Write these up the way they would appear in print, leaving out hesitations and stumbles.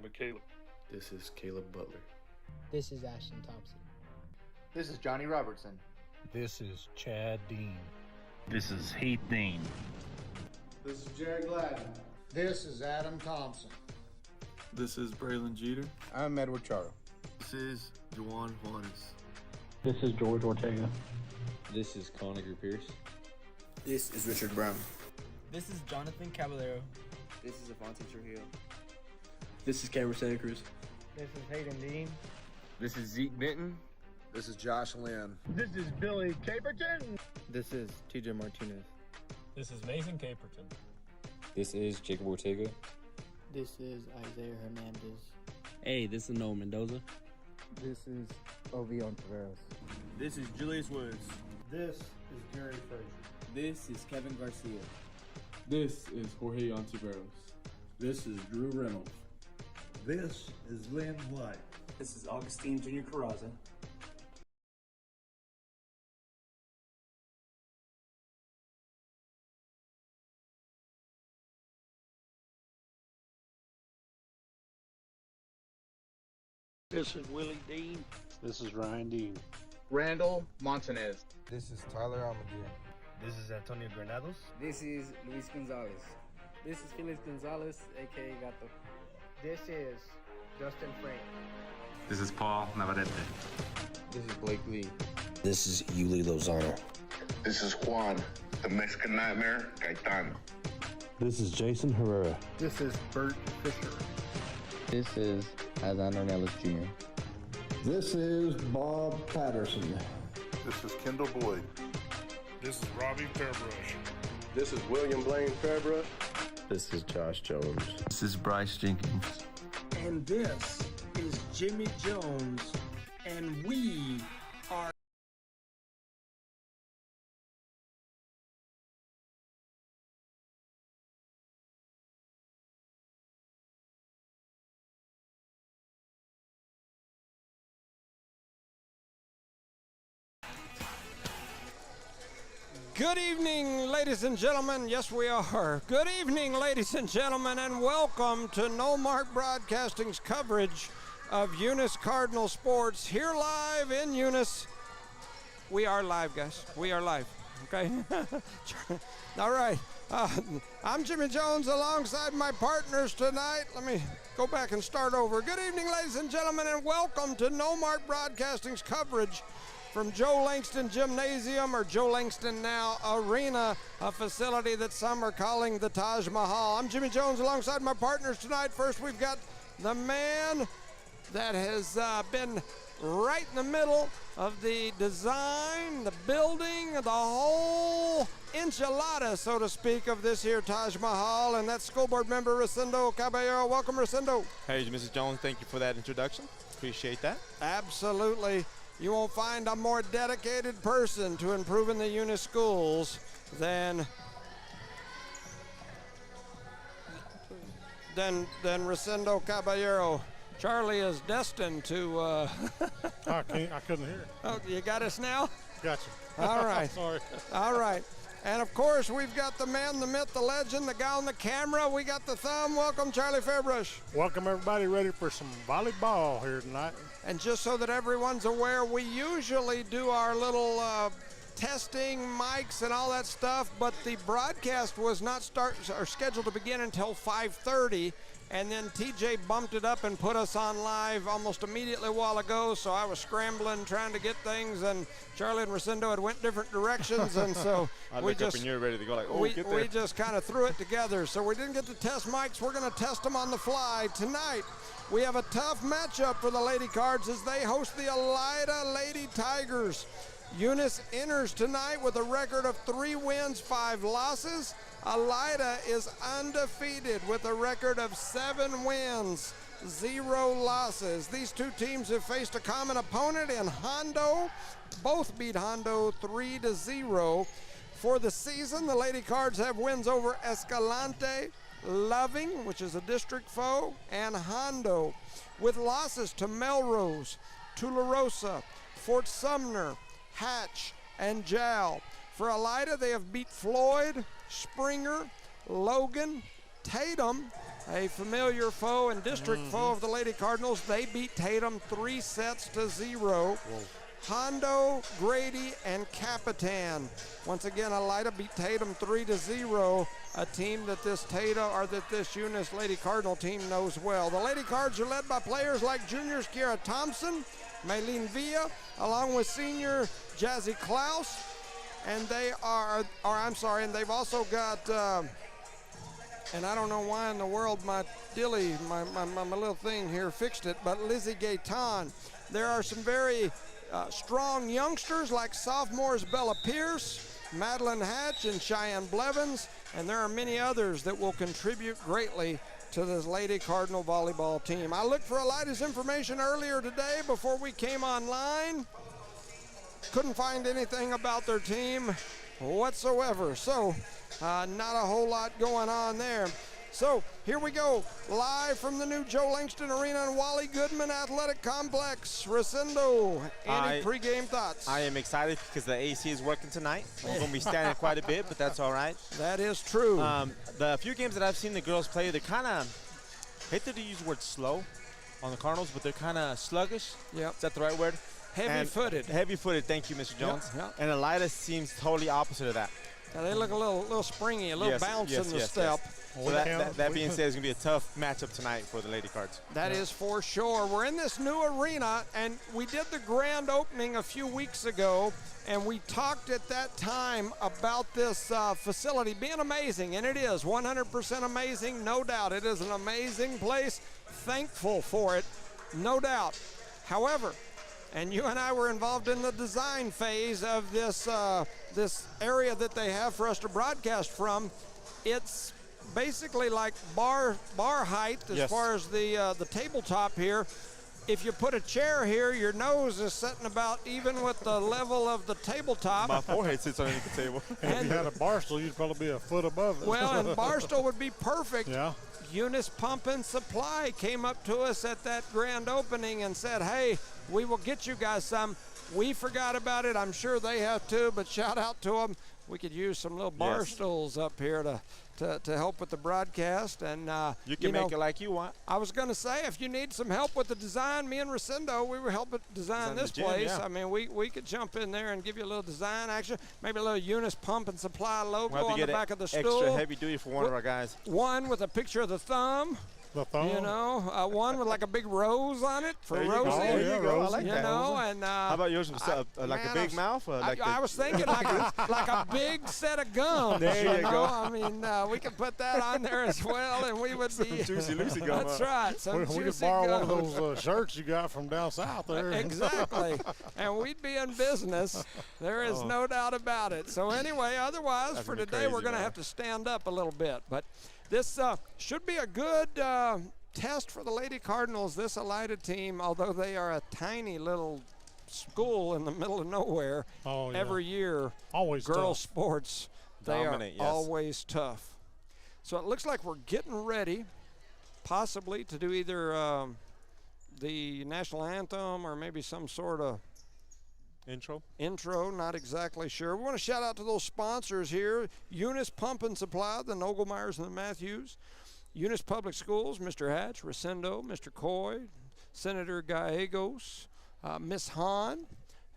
McCaleb. This is Caleb Butler. This is Ashton Thompson. This is Johnny Robertson. This is Chad Dean. This is Heath Dean. This is Jerry Gladden. This is Adam Thompson. This is Braylon Jeter. I'm Edward Charo. This is Juan Juarez. This is George Ortega. This is Conager Pierce. This is Richard Brown. This is Jonathan Caballero. This is Avante Trujillo. This is Cameron Santa Cruz. This is Hayden Dean. This is Zeke Benton. This is Josh Lynn. This is Billy Caperton. This is TJ Martinez. This is Mason Caperton. This is Jacob Ortega. This is Isaiah Hernandez. Hey, this is Noah Mendoza. This is Ovion Taveras. This is Julius Woods. This is Gary Frazier. This is Kevin Garcia. This is Jorge Ontiveros. This is Drew Reynolds. This is Lynn White. This is Augustine Jr. Carraza. This is Willie Dean. This is Ryan Dean. Randall Montanez. This is Tyler Almaguer. This is Antonio Granados. This is Luis Gonzalez. This is Felix Gonzalez, a.k.a. Gato. This is Dustin Frank. This is Paul Navarrete. This is Blake Lee. This is Yuli Lozano. This is Juan, the Mexican Nightmare, Gaetan. This is Jason Herrera. This is Bert Fisher. This is Azan Ornelas Jr. This is Bob Patterson. This is Kendall Boyd. This is Robbie Fairbrush. This is William Blaine Fairbrush. This is Josh Jones. This is Bryce Jenkins. And this is Jimmy Jones. And we are Good evening, ladies and gentlemen. Yes, we are. Good evening, ladies and gentlemen, and welcome to No Mark Broadcasting's coverage of Eunice Cardinal Sports here live in Eunice. We are live, guys. We are live. Okay? All right. I'm Jimmy Jones alongside my partners tonight. Let me go back and start over. Good evening, ladies and gentlemen, and welcome to No Mark Broadcasting's coverage from Joe Langston Gymnasium, or Joe Langston now Arena, a facility that some are calling the Taj Mahal. I'm Jimmy Jones alongside my partners tonight. First, we've got the man that has been right in the middle of the design, the building, the whole enchilada, so to speak, of this here Taj Mahal, and that's school board member Rosendo Caballero. Welcome, Rosendo. Hey, Mrs. Jones, thank you for that introduction. Appreciate that. Absolutely. You won't find a more dedicated person to improving the Eunice schools than Rosendo Caballero. Charlie is destined to. I couldn't hear it. Oh, you got us now? Gotcha. All right. Sorry. All right. And of course, we've got the man, the myth, the legend, the guy on the camera. We got the thumb. Welcome, Charlie Fairbrush. Welcome, everybody. Ready for some volleyball here tonight. And just so that everyone's aware, we usually do our little testing mics and all that stuff, but the broadcast was not scheduled to begin until 5:30. And then TJ bumped it up and put us on live almost immediately a while ago, so I was scrambling trying to get things, and Charlie and Rosendo had went different directions, and so we just, up and you're ready to go like, oh, get there. We just kind of threw it together. So we didn't get to test mics. We're going to test them on the fly. Tonight, we have a tough matchup for the Lady Cards as they host the Elida Lady Tigers. Eunice enters tonight with a record of 3 wins, 5 losses. Elida is undefeated with a record of 7 wins, 0 losses. These two teams have faced a common opponent in Hondo. Both beat Hondo 3-0. For the season, the Lady Cards have wins over Escalante, Loving, which is a district foe, and Hondo, with losses to Melrose, Tularosa, Fort Sumner, Hatch, and Jal. For Elida, they have beat Floyd, Springer, Logan, Tatum, a familiar foe and district foe of the Lady Cardinals. They beat Tatum 3-0. Whoa. Hondo, Grady, and Capitan. Once again, Elida beat Tatum 3-0, a team that this Eunice Lady Cardinal team knows well. The Lady Cards are led by players like juniors Kiara Thompson, Maylene Villa, along with senior Jazzy Klaus, and they've also got, and I don't know why in the world my little thing here fixed it, but Lizzie Gaetan. There are some very strong youngsters like sophomores Bella Pierce, Madeline Hatch, and Cheyenne Blevins, and there are many others that will contribute greatly to this Lady Cardinal volleyball team. I looked for Elida's information earlier today before we came online. Couldn't find anything about their team whatsoever, so not a whole lot going on there. So here we go, live from the new Joe Langston Arena and Wally Goodman Athletic Complex. Rosendo, any pregame thoughts? I am excited because the AC is working tonight. I'm going to be standing quite a bit, but that's all right. That is true. The few games that I've seen the girls play, they're kind of, hate to use the word slow on the Cardinals, but they're kind of sluggish. Yep. Is that the right word? Heavy-footed. Heavy-footed, thank you, Mr. Jones. Yep. And Elida seems totally opposite of that. Now they look a little springy, a little bounce in the step. Yes. So that being said, it's going to be a tough matchup tonight for the Lady Cards. That is for sure. We're in this new arena, and we did the grand opening a few weeks ago, and we talked at that time about this facility being amazing, and it is 100% amazing, no doubt. It is an amazing place. Thankful for it, no doubt. However, and you and I were involved in the design phase of this this area that they have for us to broadcast from. It's basically like bar height as far as the tabletop here. If you put a chair here, your nose is sitting about even with the level of the tabletop. My forehead sits underneath the table. And if you had a bar stool, you'd probably be a foot above it. Well, and bar stool would be perfect. Yeah. Eunice Pump and Supply came up to us at that grand opening and said, hey, we will get you guys some. We forgot about it. I'm sure they have too, but shout out to them. We could use some little bar stools up here to help with the broadcast. And you can make it like you want. I was going to say, if you need some help with the design, me and Rosendo, we were helping design this place. Yeah. I mean, we could jump in there and give you a little design action, maybe a little Eunice Pump and Supply logo on the back of the stool. Extra heavy duty for one of our guys. One with a picture of the thumb. The thumb. You know, one with like a big rose on it for Rosie. Oh, yeah, Rosie. I like that. Know, and how about yours? Like a big mouth? I was thinking like a big set of gums. There you go. I mean, we could put that on there as well, and we would be Juicy Lucy gum. That's right. We could borrow one of those shirts you got from down south there. Exactly, and we'd be in business. There is no doubt about it. So anyway, otherwise for today, we're going to have to stand up a little bit, but. This should be a good test for the Lady Cardinals, this Elida team, although they are a tiny little school in the middle of nowhere. Every year, always girls' tough. sports, they Dominate, are always tough. So it looks like we're getting ready, possibly, to do either the national anthem or maybe some sort of Intro, not exactly sure. We want to shout out to those sponsors here. Eunice Pump and Supply, the Nogelmeyers and the Matthews. Eunice Public Schools, Mr. Hatch, Rosendo, Mr. Coy, Senator Gallegos, Miss Hahn.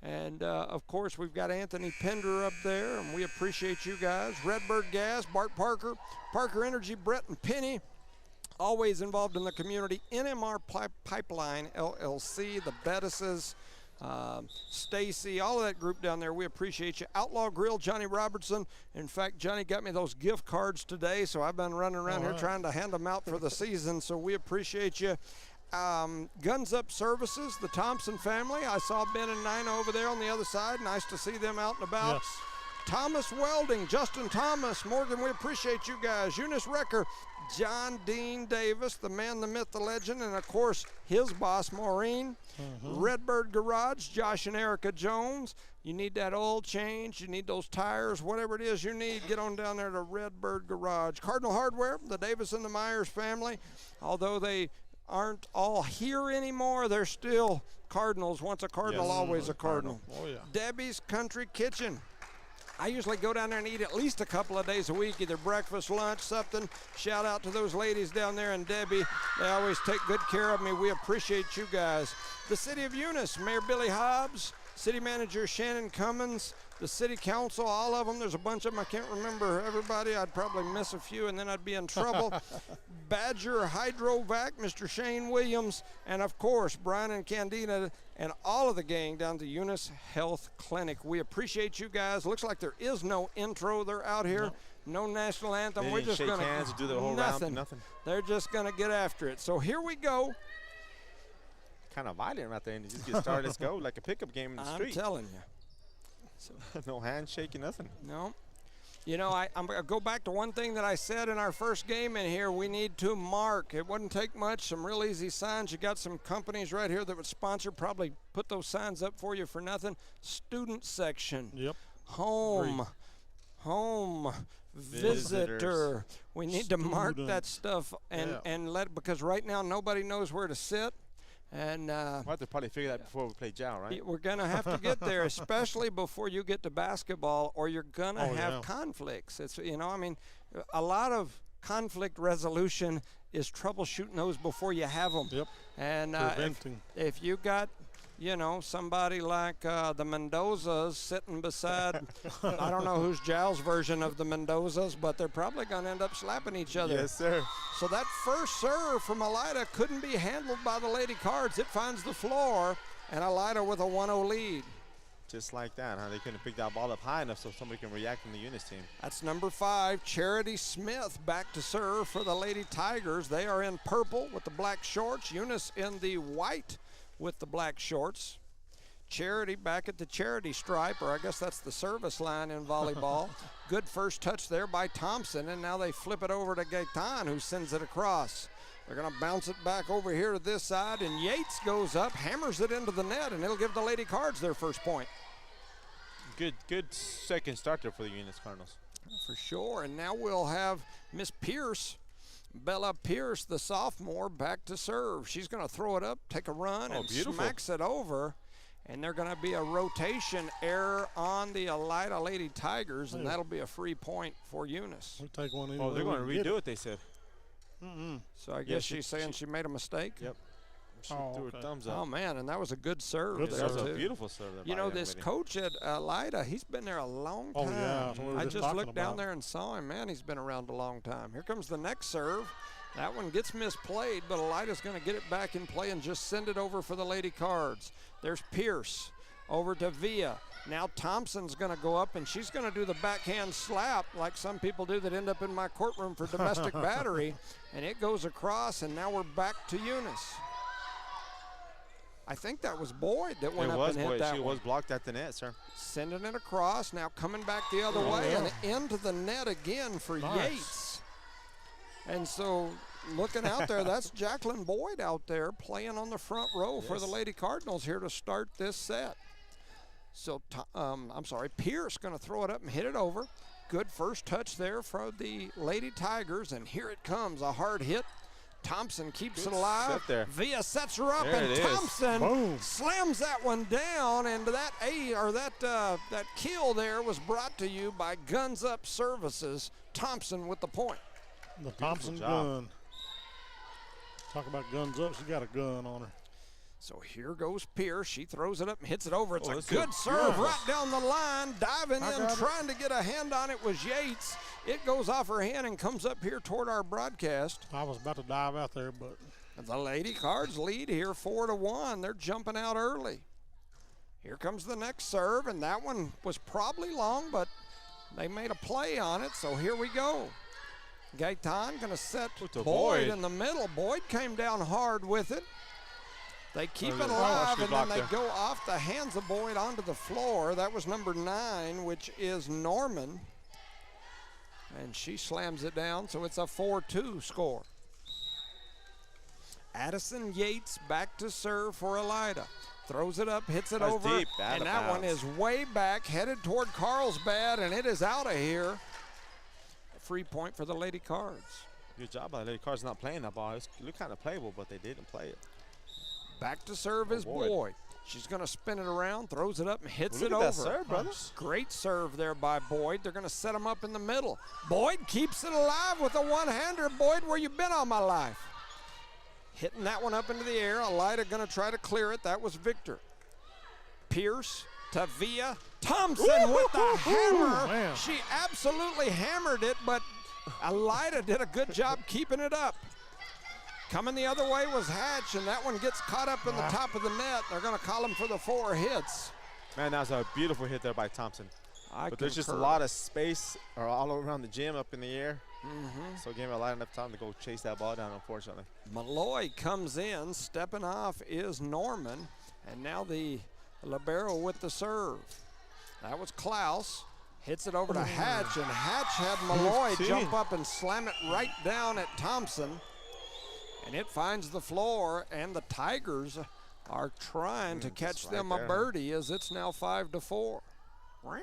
And, of course, we've got Anthony Pender up there, and we appreciate you guys. Redbird Gas, Bart Parker, Parker Energy, Brett and Penny. Always involved in the community. NMR Pipeline, LLC, the Bettises. Stacy, all of that group down there, we appreciate you. Outlaw Grill, Johnny Robertson. In fact, Johnny got me those gift cards today, so I've been running around here trying to hand them out for the season, so we appreciate you. Guns Up Services, the Thompson family. I saw Ben and Nina over there on the other side. Nice to see them out and about. Yes. Thomas Welding, Justin Thomas, Morgan, we appreciate you guys. Eunice Wrecker, John Dean Davis, the man, the myth, the legend, and of course his boss Maureen. Redbird Garage, Josh and Erica Jones. You need that oil change, you need those tires, whatever it is you need, get on down there to Redbird Garage. Cardinal Hardware, the Davis and the Myers family. Although they aren't all here anymore, they're still Cardinals. Once a Cardinal, always a Cardinal. Oh, yeah. Debbie's Country Kitchen. I usually go down there and eat at least a couple of days a week, either breakfast, lunch, something. Shout out to those ladies down there and Debbie. They always take good care of me. We appreciate you guys. The City of Eunice, Mayor Billy Hobbs, City Manager Shannon Cummins, the City Council, all of them. There's a bunch of them. I can't remember everybody. I'd probably miss a few, and then I'd be in trouble. Badger Hydrovac, Mr. Shane Williams, and, of course, Brian and Candida and all of the gang down to Eunice Health Clinic. We appreciate you guys. Looks like there is no intro. They're out here. No national anthem. We're just going to do the whole round. Nothing. They're just going to get after it. So here we go. Kind of violent right there, and you just get started. Let's go, like a pickup game in the street. I'm telling you. So no handshaking, nothing. No. You know, I'm going to go back to one thing that I said in our first game in here. We need to mark. It wouldn't take much, some real easy signs. You got some companies right here that would sponsor, probably put those signs up for you for nothing. Student section. Yep. Home. Visitor. We need to mark that stuff and let, because right now nobody knows where to sit. And we'll have to probably figure that before we play Jow, right? We're going to have to get there, especially before you get to basketball, or you're going to have conflicts. It's, you know, I mean, a lot of conflict resolution is troubleshooting those before you have them. Yep. And if you got, you know, somebody like the Mendozas sitting beside, I don't know who's Jow's version of the Mendozas, but they're probably going to end up slapping each other. Yes, sir. So that first serve from Elida couldn't be handled by the Lady Cards. It finds the floor, and Elida with a 1-0 lead. Just like that, huh? They couldn't pick that ball up high enough so somebody can react from the Eunice team. That's number 5, Charity Smith, back to serve for the Lady Tigers. They are in purple with the black shorts. Eunice in the white with the black shorts. Charity back at the charity stripe, or I guess that's the service line in volleyball. Good first touch there by Thompson, and now they flip it over to Gaetan, who sends it across. They're going to bounce it back over here to this side, and Yates goes up, hammers it into the net, and it'll give the Lady Cards their first point. Good second start there for the Eunice Cardinals. For sure, and now we'll have Miss Pierce, Bella Pierce, the sophomore, back to serve. She's going to throw it up, take a run, and smacks it over. And they're going to be a rotation error on the Elida Lady Tigers, and that'll be a free point for Eunice. We'll take one in. Oh, they're going to redo it, they said. So I guess she's saying she made a mistake? Yep. She threw her thumbs up. Oh, man, and that was a good serve. That was a beautiful serve. You know, this coach at Elida, he's been there a long time. Oh, yeah. I just looked down there and saw him. Man, he's been around a long time. Here comes the next serve. That one gets misplayed, but Elida's going to get it back in play and just send it over for the Lady Cards. There's Pierce over to Villa. Now Thompson's going to go up, and she's going to do the backhand slap like some people do that end up in my courtroom for domestic battery. And it goes across, and now we're back to Eunice. I think that was Boyd that went up and hit that one. She was blocked at the net, sir. Sending it across, now coming back the other way, and into the net again for Yates. And so looking out there, that's Jacqueline Boyd out there playing on the front row for the Lady Cardinals here to start this set. So, Pierce going to throw it up and hit it over. Good first touch there for the Lady Tigers, and here it comes, a hard hit. Thompson keeps it alive. Villa sets her up, and Thompson slams that one down, and that kill there was brought to you by Guns Up Services. Thompson with the point. The Thompson gun. Talk about guns up. She got a gun on her. So here goes Pierce. She throws it up and hits it over. It's a good serve right down the line. Diving in, trying to get a hand on it was Yates. It goes off her hand and comes up here toward our broadcast. I was about to dive out there, but the Lady Cards lead here 4-1. They're jumping out early. Here comes the next serve, and that one was probably long, but they made a play on it, so here we go. Gaetan going to set Boyd in the middle. Boyd came down hard with it. They keep it alive, and then they go off the hands of Boyd onto the floor. That was number 9, which is Norman. And she slams it down, so it's a 4-2 score. Addison Yates back to serve for Elida. Throws it up, hits it over, and that one is way back, headed toward Carlsbad, and it is out of here. A free point for the Lady Cards. Good job by the Lady Cards not playing that ball. It looked kind of playable, but they didn't play it. Back to serve is Boyd. She's going to spin it around, throws it up, and hits it Look over. at that serve, brothers. Great serve there by Boyd. They're going to set him up in the middle. Boyd keeps it alive with a one-hander. Boyd, where you been all my life? Hitting that one up into the air. Elida going to try to clear it. That was Victor. Pierce to Via. Thompson with the hammer. Man. She absolutely hammered it, but Elida did a good job keeping it up. Coming the other way was Hatch, and that one gets caught up in the top of the net. They're going to call him for the 4 hits. Man, that was a beautiful hit there by Thompson. But there's just a lot of space all around the gym up in the air. So it gave him a lot enough time to go chase that ball down, unfortunately. Malloy comes in. Stepping off is Norman. And now the libero with the serve. That was Klaus. Hits it over to Hatch, and Hatch had Malloy jump up and slam it right down at Thompson. And it finds the floor, and the Tigers are trying to catch them a birdie as it's now 5-4. Wow.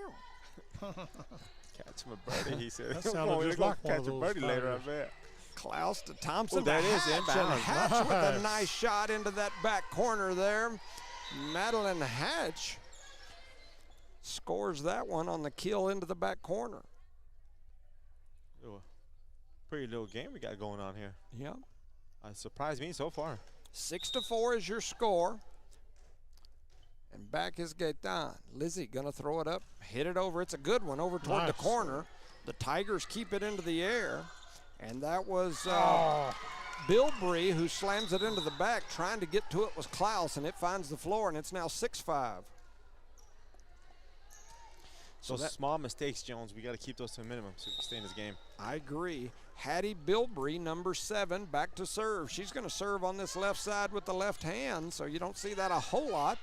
Catch him a birdie, he said. That sounded just like one of catch a those birdie later, I Tigers. bet. Klaus to Thompson. Oh, that to is Hatch, inbound. and Hatch with a Nice. nice shot into that back corner there. Madeline Hatch scores that one on the kill into the back corner. Pretty little game we got going on here. Yep. Surprised me so far. 6-4 is your score. And back is Gaetan. Lizzie gonna throw it up, hit it over. It's a good one over toward the corner. The Tigers keep it into the air. And that was Bilbrey who slams it into the back. Trying to get to it was Klaus, and it finds the floor, and it's now 6-5. So those small mistakes, Jones, we got to keep those to a minimum so we can stay in this game. I agree. Hattie Bilbrey, number 7, back to serve. She's going to serve on this left side with the left hand, so you don't see that a whole lot.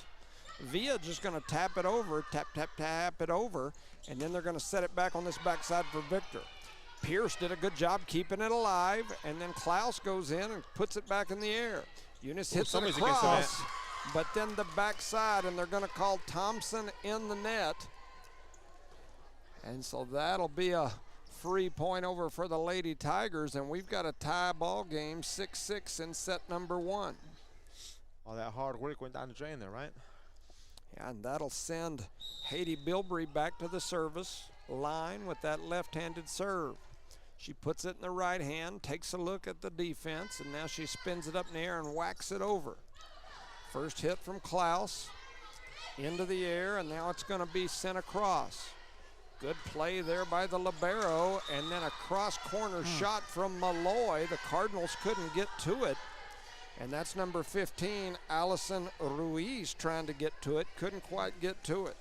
Via just going to tap it over, tap it over, and then they're going to set it back on this backside for Victor. Pierce did a good job keeping it alive, and then Klaus goes in and puts it back in the air. Eunice hits it across, but then the backside, and they're going to call Thompson in the net. And so that'll be a free point over for the Lady Tigers, and we've got a tie ball game, 6-6 in set number 1. All that hard work went down the drain there, right? Yeah, and that'll send Hattie Bilbrey back to the service line with that left-handed serve. She puts it in the right hand, takes a look at the defense, and now she spins it up in the air and whacks it over. First hit from Klaus into the air, and now it's going to be sent across. Good play there by the libero, and then a cross-corner shot from Malloy. The Cardinals couldn't get to it, and that's number 15, Allison Ruiz, trying to get to it. Couldn't quite get to it.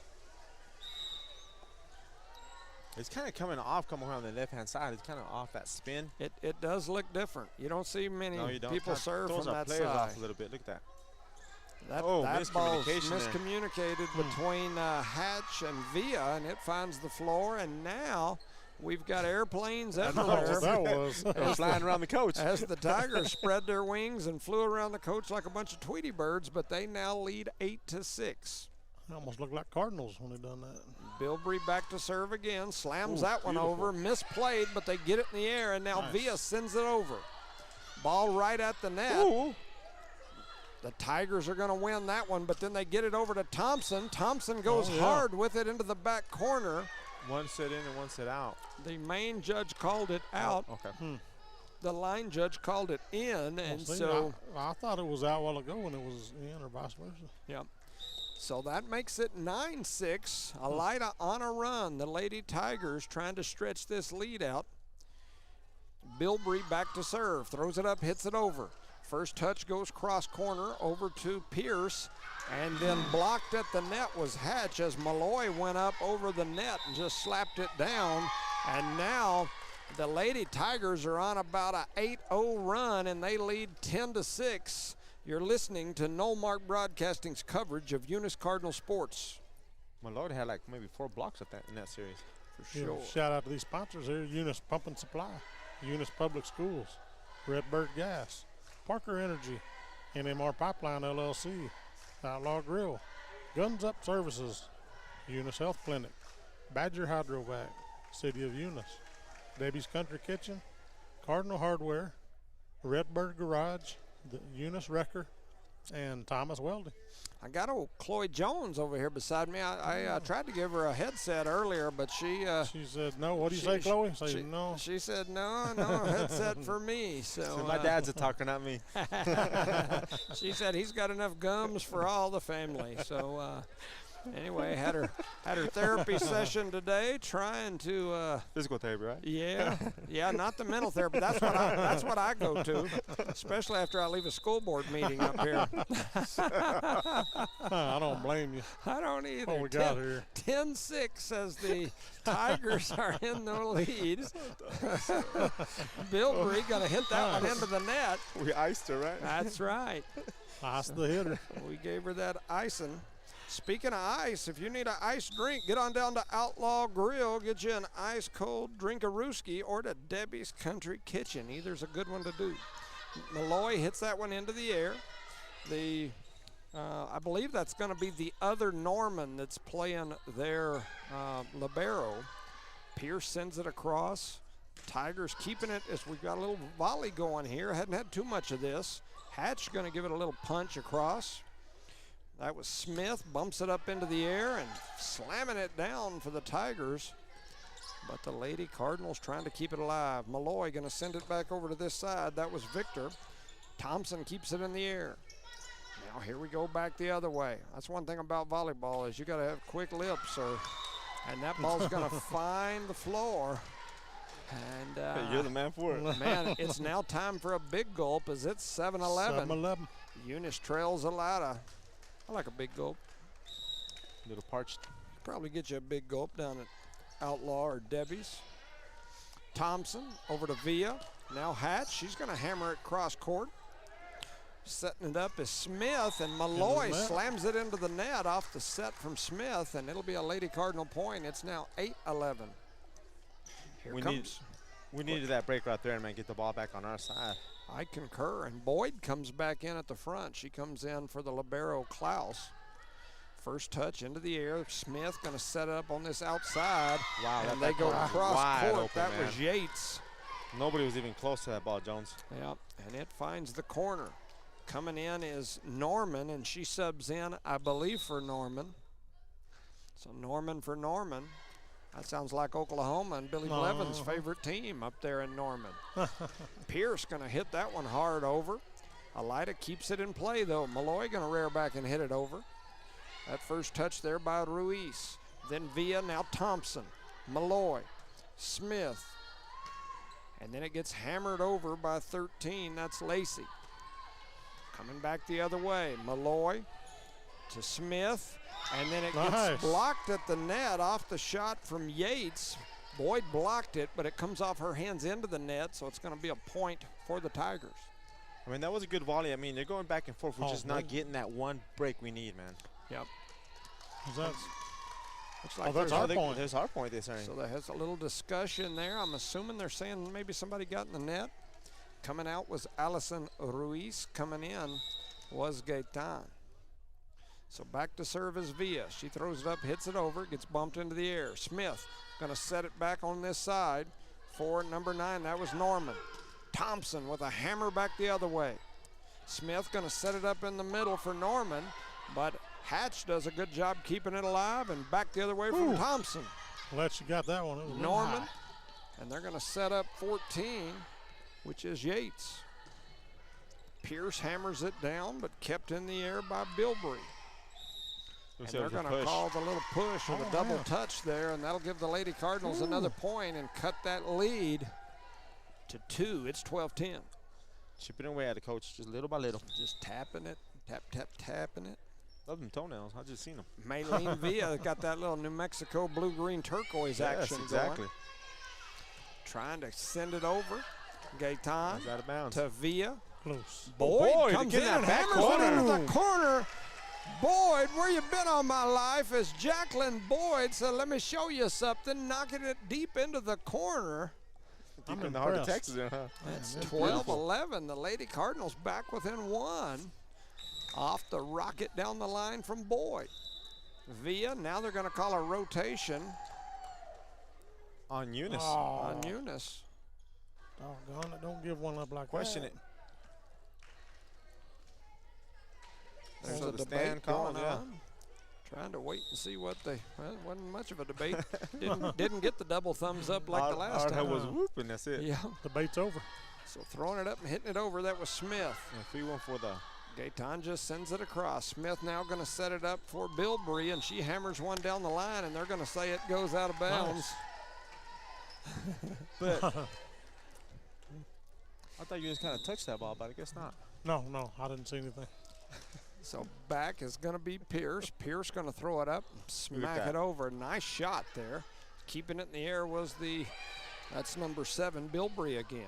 It's kind of coming around the left-hand side. It's kind of off that spin. It does look different. You don't see many people serve from that side. Off a little bit. Look at that. That ball's miscommunicated between Hatch and Via, and it finds the floor, and now we've got airplanes everywhere. That was flying around the coach. As the Tigers spread their wings and flew around the coach like a bunch of Tweety birds, but they now lead 8-6. It almost looked like Cardinals when they done that. Bilbrey back to serve again, slams that one over, misplayed, but they get it in the air, and now Via sends it over. Ball right at the net. Ooh. The Tigers are going to win that one, but then they get it over to Thompson. Thompson goes hard with it into the back corner. One set in and one set out. The main judge called it out. Okay. The line judge called it in, and so I thought it was out a while ago when it was in, or vice versa. Yeah. So that makes it 9-6. Elida on a run. The Lady Tigers trying to stretch this lead out. Bilbrey back to serve. Throws it up, hits it over. First touch goes cross corner over to Pierce, and then blocked at the net was Hatch as Malloy went up over the net and just slapped it down. And now the Lady Tigers are on about a 8-0 run, and they lead 10-6. You're listening to Nomark Broadcasting's coverage of Eunice Cardinal Sports. Malloy had like maybe 4 blocks in that series. For sure. Shout out to these sponsors here: Eunice Pump and Supply, Eunice Public Schools, Redbird Gas, Parker Energy, NMR Pipeline LLC, Outlaw Grill, Guns Up Services, Eunice Health Clinic, Badger Hydrovac, City of Eunice, Debbie's Country Kitchen, Cardinal Hardware, Redbird Garage, the Eunice Wrecker, and Thomas Welding. I got old Chloe Jones over here beside me. I tried to give her a headset earlier, but she said no. What do you say, Chloe? Say no. She said no headset for me. So my dad's a talker, not me. She said he's got enough gums for all the family. So anyway, had her therapy session today, trying to physical therapy, right? Yeah, not the mental therapy. That's what I go to, especially after I leave a school board meeting up here. I don't blame you. I don't either. What we got here? 10-6 as the Tigers are in the lead. Bilbrey going to hit that one into the net. We iced her, right? That's right. Ice the hitter. We gave her that icing. Speaking of ice, if you need an ice drink, get on down to Outlaw Grill. Get you an ice cold drink-a-rooski or to Debbie's Country Kitchen. Either's a good one to do. Malloy hits that one into the air. I believe that's going to be the other Norman that's playing their libero. Pierce sends it across. Tigers keeping it as we've got a little volley going here. Hadn't had too much of this. Hatch going to give it a little punch across. That was Smith, bumps it up into the air and slamming it down for the Tigers. But the Lady Cardinals trying to keep it alive. Malloy going to send it back over to this side. That was Victor. Thompson keeps it in the air. Now here we go back the other way. That's one thing about volleyball is you got to have quick lips, and that ball's going to find the floor. And you're the man for it. Man, it's now time for a big gulp as it's 7-11. 7-11. Eunice trails Elida. I like a big gulp. A little parched. Probably get you a big gulp down at Outlaw or Debbie's. Thompson over to Villa. Now Hatch. She's going to hammer it cross court. Setting it up is Smith, and Malloy slams it into the net off the set from Smith, and it'll be a Lady Cardinal point. It's now 8-11. We needed that break right there, man. Get the ball back on our side. I concur, and Boyd comes back in at the front. She comes in for the libero Klaus. First touch into the air. Smith going to set up on this outside. Wow, and they go cross court. Open, that man. was Yates. Nobody was even close to that ball, Jones. Yeah, and it finds the corner. Coming in is Norman, and she subs in, I believe, for Norman. So Norman for Norman. That sounds like Oklahoma and Billy Levin's favorite team up there in Norman. Pierce going to hit that one hard over. Elida keeps it in play, though. Malloy going to rear back and hit it over. That first touch there by Ruiz. Then Villa, now Thompson. Malloy, Smith. And then it gets hammered over by 13. That's Lacey. Coming back the other way. Malloy to Smith. And then it gets blocked at the net off the shot from Yates. Boyd blocked it, but it comes off her hands into the net, so it's going to be a point for the Tigers. I mean, that was a good volley. I mean, they're going back and forth. We're just not getting that one break we need, man. Yep. Looks like that's our point. There's our point, they're saying. So there's a little discussion there. I'm assuming they're saying maybe somebody got in the net. Coming out was Allison Ruiz. Coming in was Gaetan. So back to serve is Villa. She throws it up, hits it over, gets bumped into the air. Smith going to set it back on this side for number 9. That was Norman. Thompson with a hammer back the other way. Smith going to set it up in the middle for Norman, but Hatch does a good job keeping it alive, and back the other way from Thompson. Glad you got that one. It was Norman, and they're going to set up 14, which is Yates. Pierce hammers it down, but kept in the air by Bilbrey. And they're going to call the little push with a double touch there, and that'll give the Lady Cardinals another point and cut that lead to 2. It's 12-10. Chipping away at it, coach, just little by little. Just tapping it, tapping it. Love them toenails. I just seen them. Maylene Villa got that little New Mexico blue-green turquoise action exactly. going. Trying to send it over. Gaetan out of bounds. to Villa. Close. Boyd comes in and hammers it into the corner. Boyd, where you been all my life? As Jacqueline Boyd said, let me show you something, knocking it deep into the corner. Deep in the heart of Texas there, huh? That's 12-11. The Lady Cardinals back within 1. Off the rocket down the line from Boyd. Villa, now they're going to call a rotation. On Eunice. On Eunice. Doggone it, don't give one up like Question that. it. There's So a the debate stand going calling, yeah. on. Trying to wait and see what they. Well, it wasn't much of a debate. didn't get the double thumbs up like the last time. was whooping. That's it. Yeah. Debate's over. So throwing it up and hitting it over. That was Smith. And 3-1 for the. Gaetan just sends it across. Smith now going to set it up for Bilbrey, and she hammers one down the line, and they're going to say it goes out of bounds. Nice. But I thought you just kind of touched that ball, but I guess not. No, I didn't see anything. So back is going to be Pierce. Pierce going to throw it up, smack it over. Nice shot there. Keeping it in the air was that's number 7, Bilbrey again.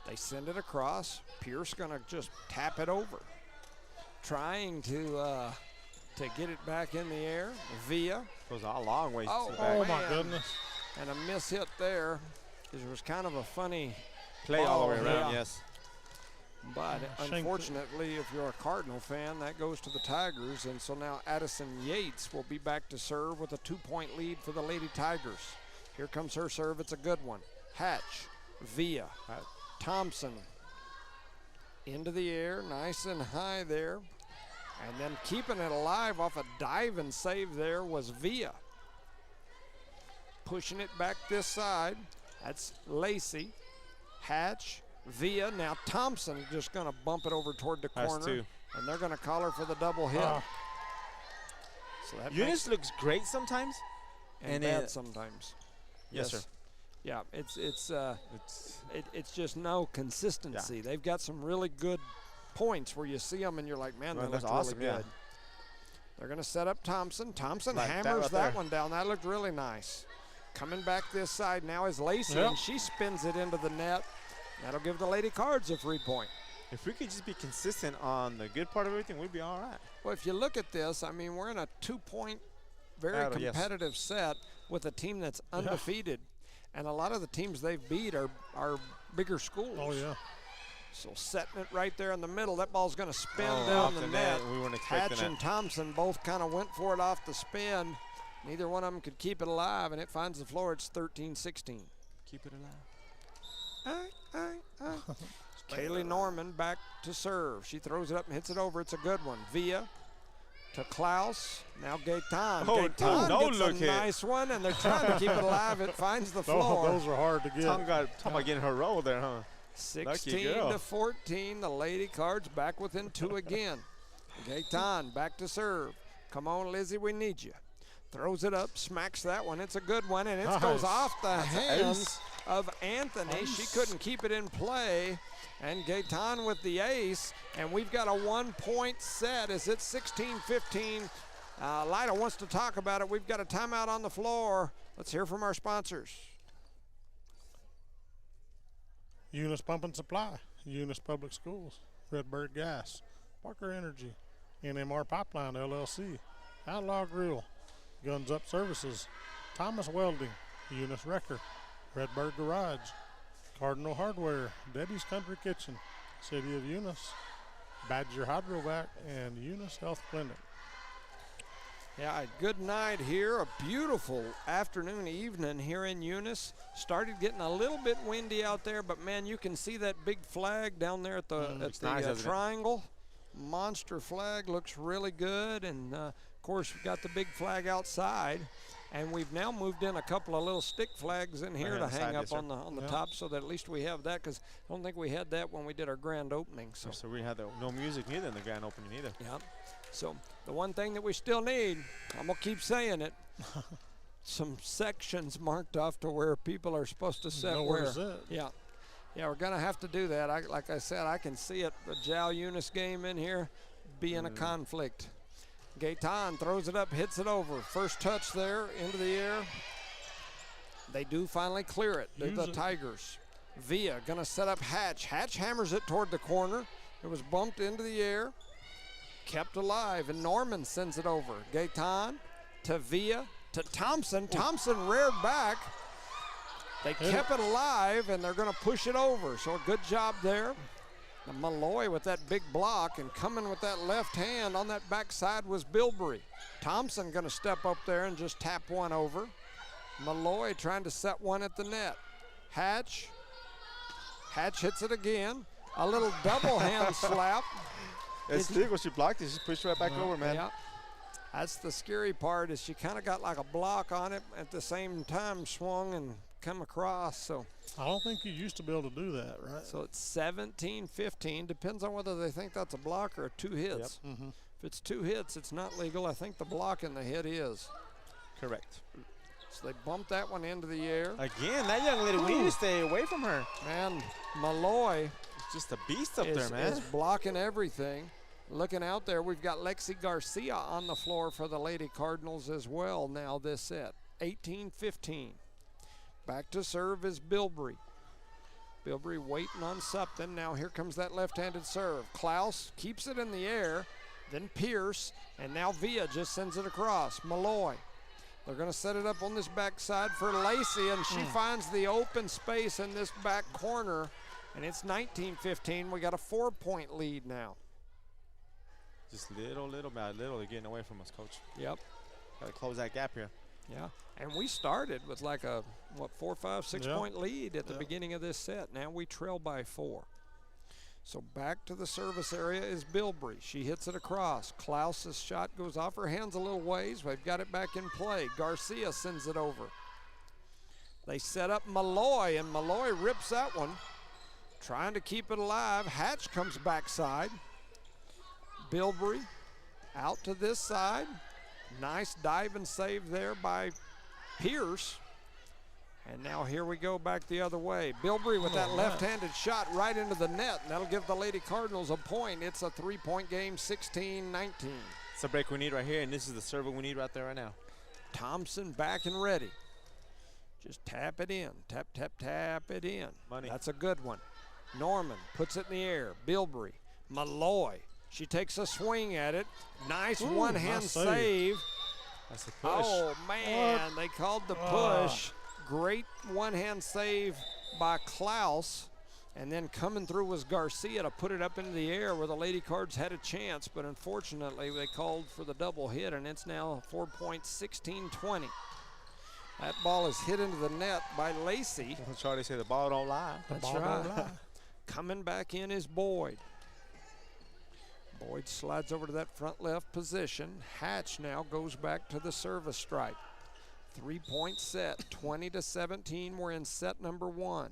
They send it across. Pierce going to just tap it over. Trying to get it back in the air. Villa. Goes a long way. Oh my goodness. And a miss hit there. It was kind of a funny play all the way around, yeah. yes. But unfortunately, if you're a Cardinal fan, that goes to the Tigers. And so now Addison Yates will be back to serve with a 2-point lead for the Lady Tigers. Here comes her serve. It's a good one. Hatch, Villa, Thompson into the air, nice and high there. And then keeping it alive off a dive and save there was Villa. Pushing it back this side. That's Lacey. Hatch, Villa. Now Thompson just going to bump it over toward the corner. And they're going to call her for the double hit. So that Eunice looks great sometimes. And bad sometimes. Yes, sir. Yeah, it's just no consistency. Yeah. They've got some really good points where you see them and you're like, man, that looks awesome, really good. Yeah. They're going to set up Thompson. Thompson hammers that one down. That looked really nice. Coming back this side now is Lacey, and she spins it into the net. That'll give the Lady Cards a free point. If we could just be consistent on the good part of everything, we'd be all right. Well, if you look at this, I mean, we're in a 2-point, very competitive set with a team that's undefeated. And a lot of the teams they've beat are bigger schools. Oh, yeah. So setting it right there in the middle. That ball's going to spin down the net. We weren't expecting Hatch and Thompson both kind of went for it off the spin. Neither one of them could keep it alive, and it finds the floor. It's 13-16. Keep it alive. Kaylee Norman back to serve. She throws it up and hits it over. It's a good one. Villa to Klaus. Now Gaetan. Gaetan gets a nice one, and they're trying to keep it alive. It finds the floor. Those are hard to get. Talking about getting her roll there, huh? 16-14. The Lady Cards back within 2 again. Gaetan back to serve. Come on, Lizzie, we need you. Throws it up, smacks that one. It's a good one, and it goes off the hands of Anthony. She couldn't keep it in play. And Gaetan with the ace, and we've got a 1-point set. Is it 16-15? Lida wants to talk about it. We've got a timeout on the floor. Let's hear from our sponsors. Eunice Pump and Supply, Eunice Public Schools, Redbird Gas, Parker Energy, NMR Pipeline LLC, Outlaw Grill, Guns Up Services, Thomas Welding, Eunice Wrecker, Redbird Garage, Cardinal Hardware, Debbie's Country Kitchen, City of Eunice, Badger Hydrovac, and Eunice Health Clinic. Yeah, good night here. A beautiful afternoon, evening here in Eunice. Started getting a little bit windy out there, but man, you can see that big flag down there at the triangle. Monster flag looks really good, and of course we've got the big flag outside. And we've now moved in a couple of little stick flags in here to hang up on the top, so that at least we have that, because I don't think we had that when we did our grand opening. So we had no music either in the grand opening either. Yeah. So the one thing that we still need, I'm going to keep saying it, some sections marked off to where people are supposed to sit where. Yeah. Yeah, we're going to have to do that. Like I said, I can see it, the Jal Eunice game in here being a conflict. Gaetan throws it up, hits it over. First touch there into the air. They do finally clear it. They're the Tigers. Villa going to set up Hatch. Hatch hammers it toward the corner. It was bumped into the air. Kept alive, and Norman sends it over. Gaetan to Villa to Thompson. Thompson reared back. They kept it alive, and they're going to push it over. So a good job there. Malloy with that big block, and coming with that left hand on that backside was Bilbrey. Thompson going to step up there and just tap one over. Malloy trying to set one at the net. Hatch hits it again. A little double hand slap. It's legal. She blocked it. She pushed right back over, man. Yeah. That's the scary part is she kind of got like a block on it at the same time swung and come across. So I don't think you used to be able to do that, right? So it's 17-15. Depends on whether they think that's a block or 2 hits. Yep. Mm-hmm. If it's 2 hits, it's not legal. I think the block and the hit is. Correct. So they bumped that one into the air. Again, that young lady, we need to stay away from her. And Malloy is just a beast up there, man. Is blocking everything. Looking out there, we've got Lexi Garcia on the floor for the Lady Cardinals as well now this set. 18-15. Back to serve is Bilbrey. Bilbrey waiting on something. Now here comes that left-handed serve. Klaus keeps it in the air, then Pierce, and now Villa just sends it across. Malloy. They're going to set it up on this backside for Lacey, and she finds the open space in this back corner, and it's 19-15. We got a 4-point lead now. Just little by little, they're getting away from us, Coach. Yep. Got to close that gap here. Yeah, and we started with like a, 4, 5, 6 point lead at the beginning of this set. Now we trail by 4. So back to the service area is Bilbrey. She hits it across. Klaus's shot goes off her hands a little ways. We've got it back in play. Garcia sends it over. They set up Malloy, and Malloy rips that one, trying to keep it alive. Hatch comes backside. Bilbrey out to this side. Nice dive and save there by Pierce. And now here we go back the other way. Bilbrey with that left-handed shot right into the net. And that'll give the Lady Cardinals a point. It's a 3-point game, 16-19. It's a break we need right here, and this is the serve we need right there right now. Thompson back and ready. Just tap it in. Tap, tap, tap it in. Money. That's a good one. Norman puts it in the air. Bilbrey. Malloy. She takes a swing at it. Nice one-hand save. That's a push. Oh, man, they called the push. Great one-hand save by Klaus. And then coming through was Garcia to put it up into the air where the Lady Cards had a chance. But unfortunately, they called for the double hit, and it's now 4 points, 16-20. That ball is hit into the net by Lacey. Charlie said the ball don't lie. That's right. Coming back in is Boyd. Boyd slides over to that front left position. Hatch now goes back to the service stripe. 3-point set, 20-17. We're in set number 1.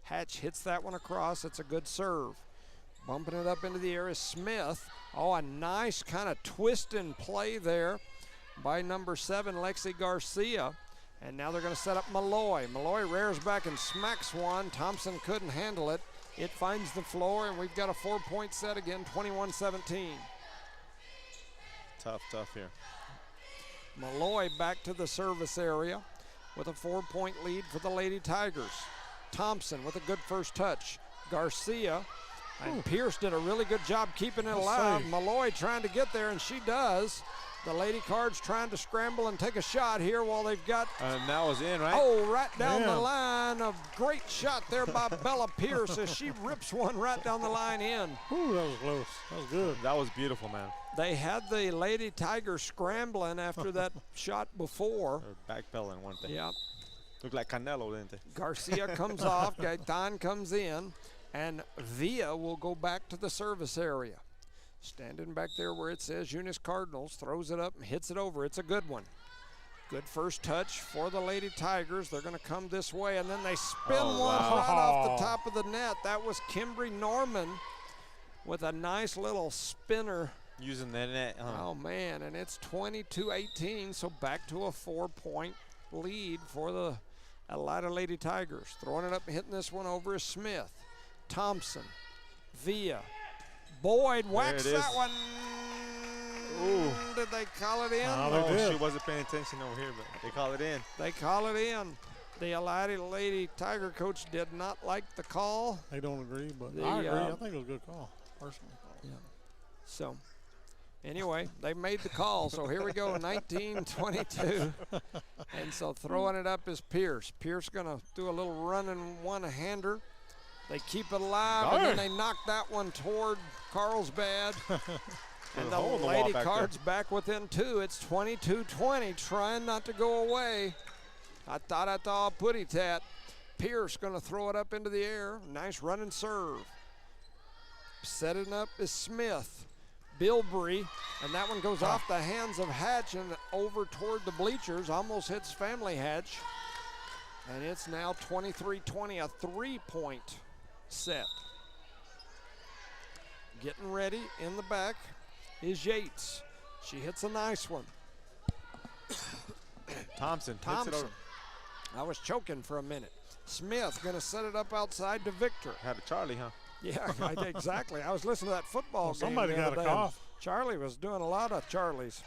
Hatch hits that one across. It's a good serve. Bumping it up into the air is Smith. Oh, a nice kind of twist and play there by number 7, Lexi Garcia. And now they're going to set up Malloy. Malloy rears back and smacks one. Thompson couldn't handle it. It finds the floor, and we've got a 4-point set again, 21-17. Tough here. Malloy back to the service area with a 4-point lead for the Lady Tigers. Thompson with a good first touch. Garcia and Pierce did a really good job keeping it alive. Malloy trying to get there, and she does. The Lady Cards trying to scramble and take a shot here while they've got. And that was in, right? Oh, right down the line. A great shot there by Bella Pierce as she rips one right down the line in. Ooh, that was close. That was good. That was beautiful, man. They had the Lady Tigers scrambling after that shot before. They're backpedaling, weren't they? Yep. Looked like Canelo, didn't they? Garcia comes off. Gaetan comes in. And Villa will go back to the service area. Standing back there where it says Eunice Cardinals, throws it up and hits it over. It's a good one. Good first touch for the Lady Tigers. They're going to come this way, and then they spin one right off the top of the net. That was Kimberly Norman with a nice little spinner. Using the net. Oh, man, and it's 22-18, so back to a 4-point lead for the Elida Lady Tigers. Throwing it up and hitting this one over is Smith. Thompson, Villa. Boyd whacks that one. Ooh. Did they call it in? No, she wasn't paying attention over here, but they call it in. They call it in. The Elida Lady Tiger coach did not like the call. They don't agree, but I agree. I think it was a good call, personally. Yeah. So, anyway, they made the call. So here we go, 19-22. And so throwing it up is Pierce. Pierce going to do a little running one-hander. They keep it alive, and then they knock that one toward Carlsbad. And the Lady Cards back within 2. It's 22-20, trying not to go away. I thought I saw a putty tat. Pierce going to throw it up into the air. Nice run and serve. Setting up is Smith. Bilbrey, and that one goes off the hands of Hatch and over toward the bleachers, almost hits Family Hatch. And it's now 23-20, a 3-point set. Getting ready in the back is Yates. She hits a nice one. Thompson hits it over. I was choking for a minute. Smith gonna set it up outside to Victor. Had a Charlie, huh? Yeah, exactly. I was listening to that football game. Somebody got a cough. Charlie was doing a lot of Charlies.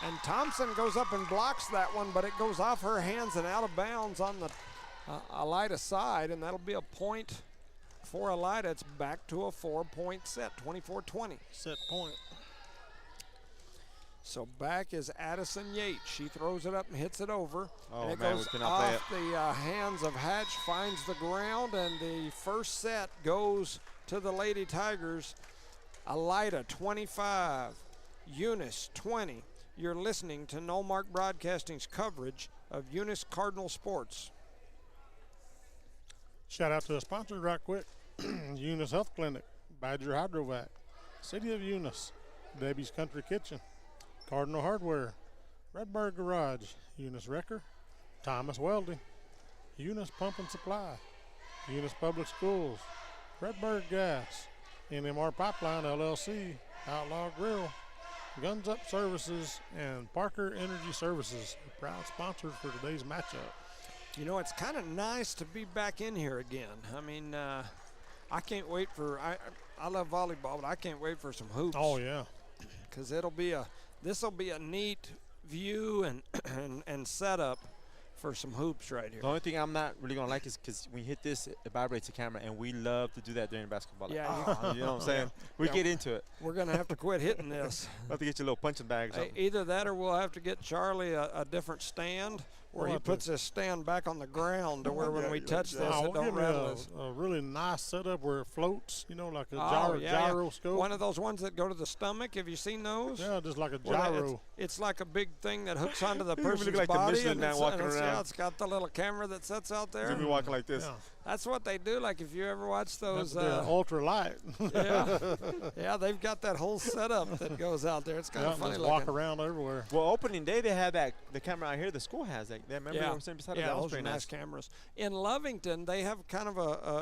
And Thompson goes up and blocks that one, but it goes off her hands and out of bounds on the Elida side, and that'll be a point for Elida. It's back to a 4-point set, 24-20. Set point. So back is Addison Yates. She throws it up and hits it over. Oh, and it man, goes we cannot play off the hands of Hatch, finds the ground, and the first set goes to the Lady Tigers. Elida 25, Eunice 20. You're listening to No Mark Broadcasting's coverage of Eunice Cardinal Sports. Shout out to the sponsors right quick. Eunice Health Clinic, Badger Hydrovac, City of Eunice, Debbie's Country Kitchen, Cardinal Hardware, Redbird Garage, Eunice Wrecker, Thomas Welding, Eunice Pump and Supply, Eunice Public Schools, Redbird Gas, NMR Pipeline LLC, Outlaw Grill, Guns Up Services, and Parker Energy Services, the proud sponsors for today's matchup. You know, it's kind of nice to be back in here again. I mean, I can't wait for, I love volleyball, but I can't wait for some hoops. Oh, yeah. Because this will be a neat view and setup for some hoops right here. The only thing I'm not really going to like is because when you hit this, it vibrates the camera, and we love to do that during basketball. Like, Yeah. you know what I'm saying? We get into it. We're going to have to quit hitting this. We'll have to get you a little punching bag or something. Either that or we'll have to get Charlie a different stand where he puts his stand back on the ground to where when we touch this, it don't rattle us. A really nice setup where it floats, you know, like a yeah. gyroscope. One of those ones that go to the stomach. Have you seen those? Yeah, just like a gyro. It's like a big thing that hooks onto the person's look like body. The Michelin man walking around. Yeah, it's got the little camera that sits out there. He's gonna be walking like this. Yeah. That's what they do. Like if you ever watch those ultra light. yeah, they've got that whole setup that goes out there. It's kind of funny. Just walk around everywhere. Well, opening day they had the camera out here. The school has that. Remember what I'm saying? Those are nice cameras. In Lovington, they have kind of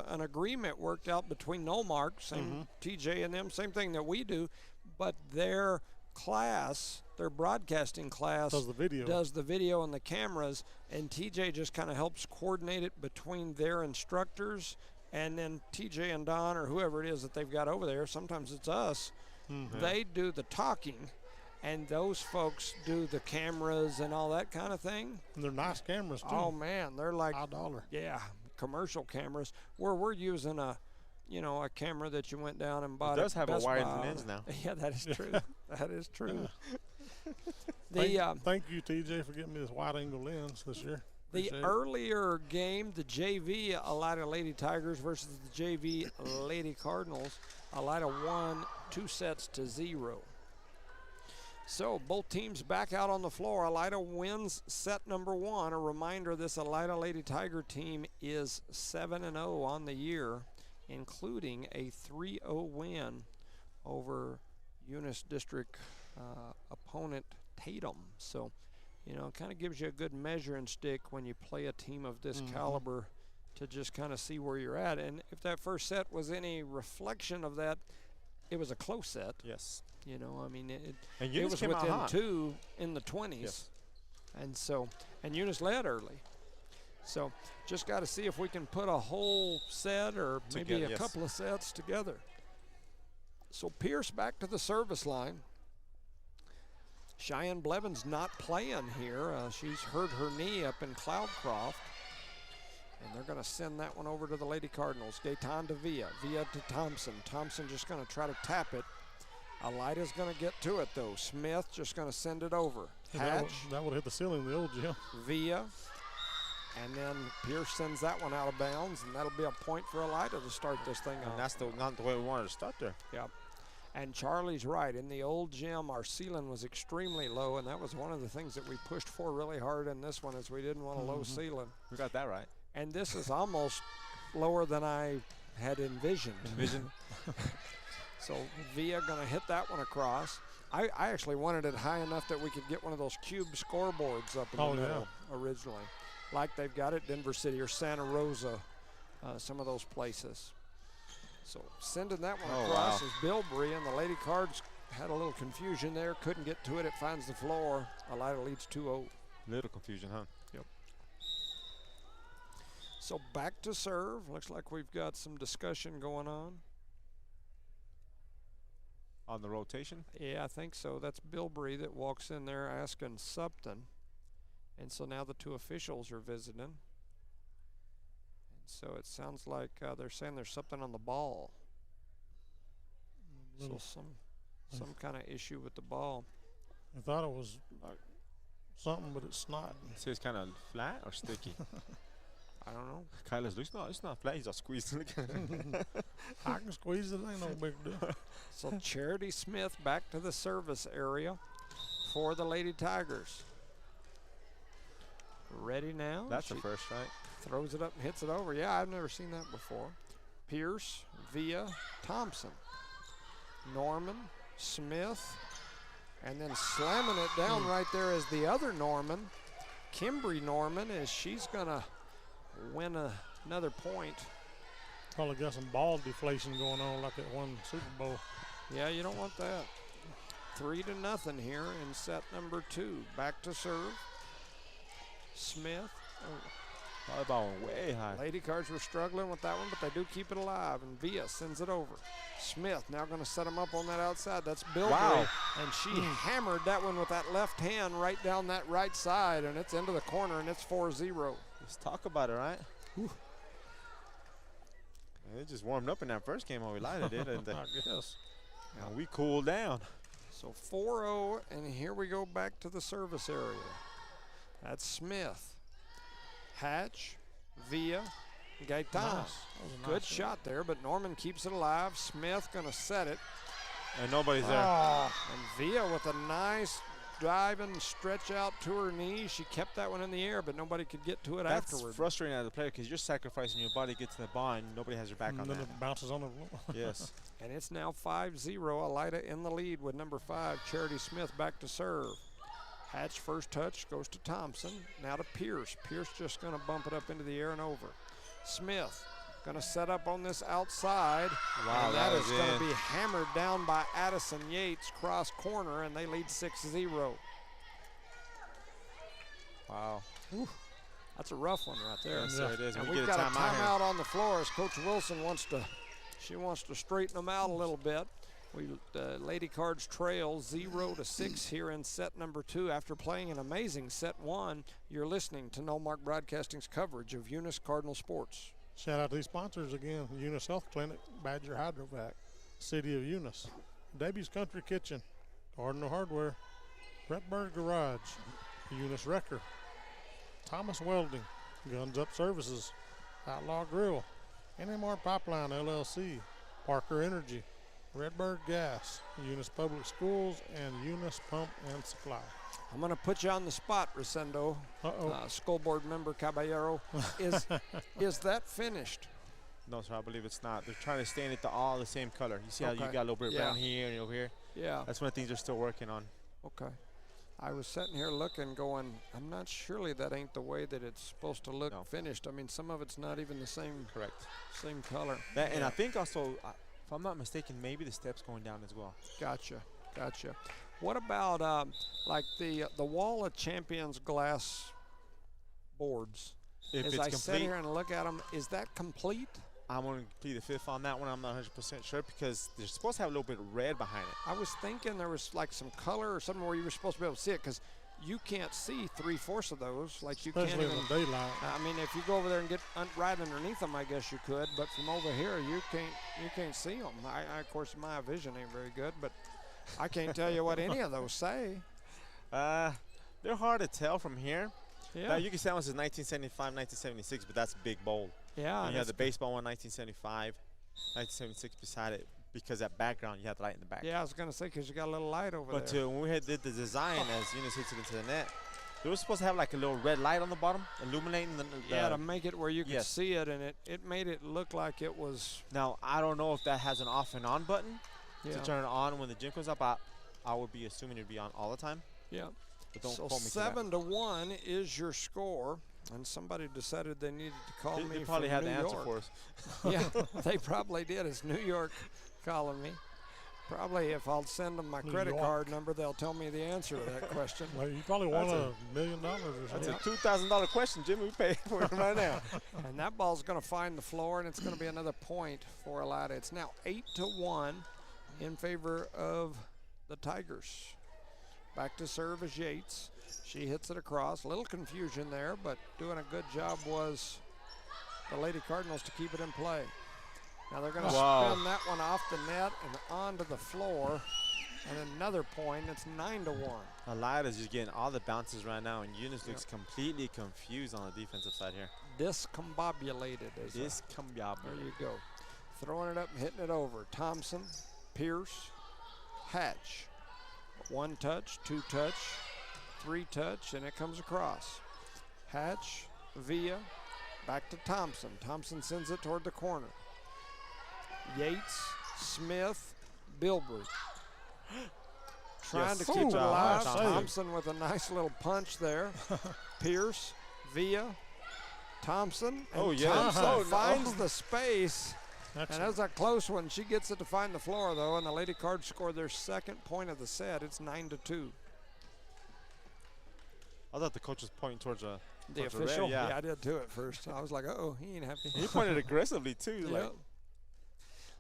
an agreement worked out between No Mark, same TJ and them, same thing that we do, but their class, their broadcasting class, does the video and the cameras, and TJ just kind of helps coordinate it between their instructors, and then TJ and Don or whoever it is that they've got over there, sometimes it's us, they do the talking, and those folks do the cameras and all that kind of thing. And they're nice cameras, too. Oh, man, they're like $1. Yeah, commercial cameras, where we're using a camera that you went down and bought. It does have Best a wired Buy. lens now. Yeah, that is true. That is true. Thank you, TJ, for getting me this wide-angle lens this year. The earlier game, the JV Elida Lady Tigers versus the JV Lady Cardinals, Elida won 2-0. So both teams back out on the floor. Elida wins set number 1. A reminder, this Elida Lady Tiger team is 7-0 on the year, including a 3-0 win over Eunice District opponent Tatum. So, you know, it kind of gives you a good measuring stick when you play a team of this caliber to just kind of see where you're at. And if that first set was any reflection of that, it was a close set. Yes. You know, I mean, it was came out within hot. 2 in the 20s. Yes. And Eunice led early. So just got to see if we can put a whole set or maybe a couple of sets together. So Pierce back to the service line. Cheyenne Blevins not playing here. She's hurt her knee up in Cloudcroft. And they're going to send that one over to the Lady Cardinals. Gaetan to Villa. Villa to Thompson. Thompson just going to try to tap it. Elida's going to get to it, though. Smith just going to send it over. Hatch. That would hit the ceiling of the old gym. Villa. And then Pierce sends that one out of bounds, and that'll be a point for Elida to start this thing off. And that's not the way we wanted to start there. Yeah. And Charlie's right. In the old gym, our ceiling was extremely low, and that was one of the things that we pushed for really hard in this one, is we didn't want a low ceiling. We got that right. And this is almost lower than I had envisioned. So Villa going to hit that one across. I actually wanted it high enough that we could get one of those cube scoreboards up in the middle originally, like they've got at Denver City or Santa Rosa, some of those places. So sending that one across is Bilbrey, and the Lady Cards had a little confusion there, couldn't get to it. It finds the floor. Elida leads 2-0. Little confusion, huh? Yep. So back to serve. Looks like we've got some discussion going on. On the rotation? Yeah, I think so. That's Bilbrey that walks in there asking something. And so now the two officials are visiting. And so it sounds like they're saying there's something on the ball. So some kind of issue with the ball. I thought it was like something, but it's not. So it's kind of flat or sticky? I don't know. Kyla's it's not flat. He's all squeezed. I can squeeze it. Ain't no big deal. So Charity Smith back to the service area for the Lady Tigers. Ready now. That's the first, right? Throws it up and hits it over. Yeah, I've never seen that before. Pierce, Villa, Thompson, Norman, Smith, and then slamming it down right there is the other Norman, Kimbrey Norman, as she's going to win another point. Probably got some ball deflation going on like at one Super Bowl. Yeah, you don't want that. 3-0 here in set number 2. Back to serve. Smith. Volleyball way high. Lady Cards were struggling with that one, but they do keep it alive, and Villa sends it over. Smith now going to set him up on that outside. That's Bilbrey. Wow. And she hammered that one with that left hand right down that right side, and it's into the corner, and it's 4-0. Let's talk about it, right? Whew. It just warmed up in that first game when we lighted it. And I guess. And we cooled down. So 4-0, and here we go back to the service area. That's Smith, Hatch, Villa, Gaetan. Nice. Good shot there, but Norman keeps it alive. Smith going to set it. And nobody's there. And Villa with a nice diving stretch out to her knees. She kept that one in the air, but nobody could get to it afterward. That's frustrating as a player because you're sacrificing your body to get to the ball and nobody has your back on then that. It bounces on the floor. Yes. And it's now 5-0. Elida in the lead with number 5, Charity Smith, back to serve. Hatch first touch goes to Thompson. Now to Pierce. Pierce just going to bump it up into the air and over. Smith going to set up on this outside. Wow, and that is going to be hammered down by Addison Yates, cross corner, and they lead 6-0. Wow. Whew. That's a rough one right there. Yes, sir, it is. And we we've get got a timeout here. on the floor as Coach Wilson wants to straighten them out a little bit. Lady Cards trail 0-6 here in set number 2 after playing an amazing set 1. You're listening to No Mark Broadcasting's coverage of Eunice Cardinal Sports. Shout out to these sponsors again: Eunice Health Clinic, Badger Hydrovac, City of Eunice, Debbie's Country Kitchen, Cardinal Hardware, Redbird Garage, Eunice Wrecker, Thomas Welding, Guns Up Services, Outlaw Grill, NMR Pipeline LLC, Parker Energy, Redbird Gas, Eunice Public Schools, and Eunice Pump and Supply. I'm going to put you on the spot, Rosendo. School board member Caballero. Is that finished? No, sir, I believe it's not. They're trying to stain it to all the same color. You see how you got a little bit brown here and over here? Yeah. That's one of the things they're still working on. Okay. I was sitting here looking, going, I'm not surely that ain't the way that it's supposed to look finished. I mean, some of it's not even the same. Correct. Same color. That, and I think also, if I'm not mistaken, maybe the steps going down as well. Gotcha. What about like the Wall of Champions glass boards? If As I sit here and look at them, is that complete? I'm going to plead the fifth on that one. I'm not 100% sure because they're supposed to have a little bit of red behind it. I was thinking there was like some color or something where you were supposed to be able to see it because you can't see 3/4 of those. Like you Especially can't in even. the daylight. I mean, if you go over there and get right underneath them, I guess you could. But from over here, you can't see them. I of course, my vision ain't very good, but I can't tell you what any of those say. They're hard to tell from here. Yeah. Now, you can say one says 1975, 1976, but that's big bold. Yeah. And you have the baseball one, 1975, 1976 beside it because that background, you have the light in the back. Yeah, I was going to say because you got a little light over there. But when we did the design as Eunice hits it into the net, they were supposed to have like a little red light on the bottom, illuminating the to make it where you could see it, and it made it look like it was. Now, I don't know if that has an off and on button, Yeah. to turn it on when the gym comes up. I would be assuming it'd be on all the time. Yeah. But don't so quote me to that. 7-1 is your score, and somebody decided they needed to call me. They probably from had New the answer York. for us. Yeah, they probably did. It's New York calling me. Probably if I'll send them my credit card number, they'll tell me the answer to that question. Well, you probably won $1 million or something. That's a $2,000 question, Jimmy. We pay for it right now. And that ball's going to find the floor, and it's going to be another point for Elida. It's now 8-1 in favor of the Tigers. Back to serve is Yates. She hits it across. A little confusion there, but doing a good job was the Lady Cardinals to keep it in play. Now they're going to spin that one off the net and onto the floor. And another point. It's 9-1. Elida's just getting all the bounces right now, and Eunice looks completely confused on the defensive side here. Discombobulated. Discombobulated. There you go. Throwing it up and hitting it over. Thompson, Pierce, Hatch. 1 touch, 2 touch, 3 touch, and it comes across. Hatch, Villa, back to Thompson. Thompson sends it toward the corner. Yates, Smith, Bilbrey. Trying to keep it alive. Thompson with a nice little punch there. Pierce, Villa, Thompson. And Thompson finds the space. Excellent. And that's a close one. She gets it to find the floor, though, and the Lady Cards score their 2nd point of the set. It's 9-2. I thought the coach was pointing towards the official. Yeah, I did too at first. I was like, oh, he ain't happy. He pointed aggressively too. Like.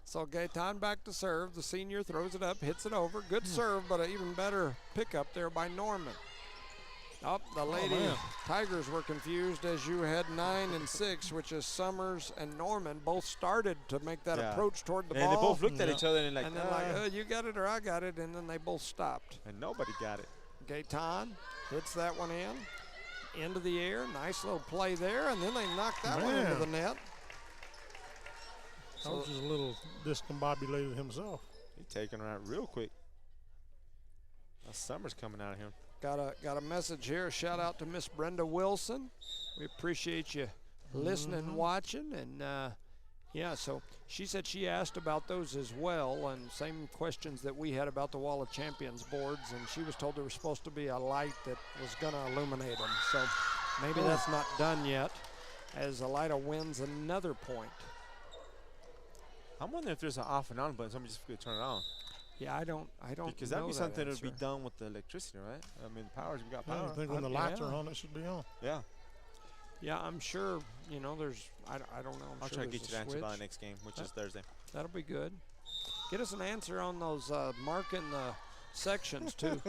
So Gaetan back to serve. The senior throws it up, hits it over. Good serve, but an even better pickup there by Norman. The Lady Tigers were confused as you had 9 and 6, which is Summers and Norman both started to make that approach toward the ball. And they both looked at each other and then like, you got it or I got it, and then they both stopped. And nobody got it. Gaetan hits that one into the air. Nice little play there, and then they knocked that one into the net. So was just a little discombobulated himself. He's taking her out real quick. That Summers coming out of him. Got a message here. A shout out to Miss Brenda Wilson. We appreciate you listening, watching, and so she said she asked about those as well, and same questions that we had about the Wall of Champions boards, and she was told there was supposed to be a light that was going to illuminate them. So maybe that's not done yet, as Elida wins another point. I'm wondering if there's an off and on button. Somebody just could turn it on. Yeah, I don't. Because that'd be something that would be done with the electricity, right? I mean, powers. We got power. I think when the lights are on, it should be on. Yeah. Yeah, I'm sure. There's. I don't know. I'll try to get you the answer by the next game, which is Thursday. That'll be good. Get us an answer on those marking the sections too.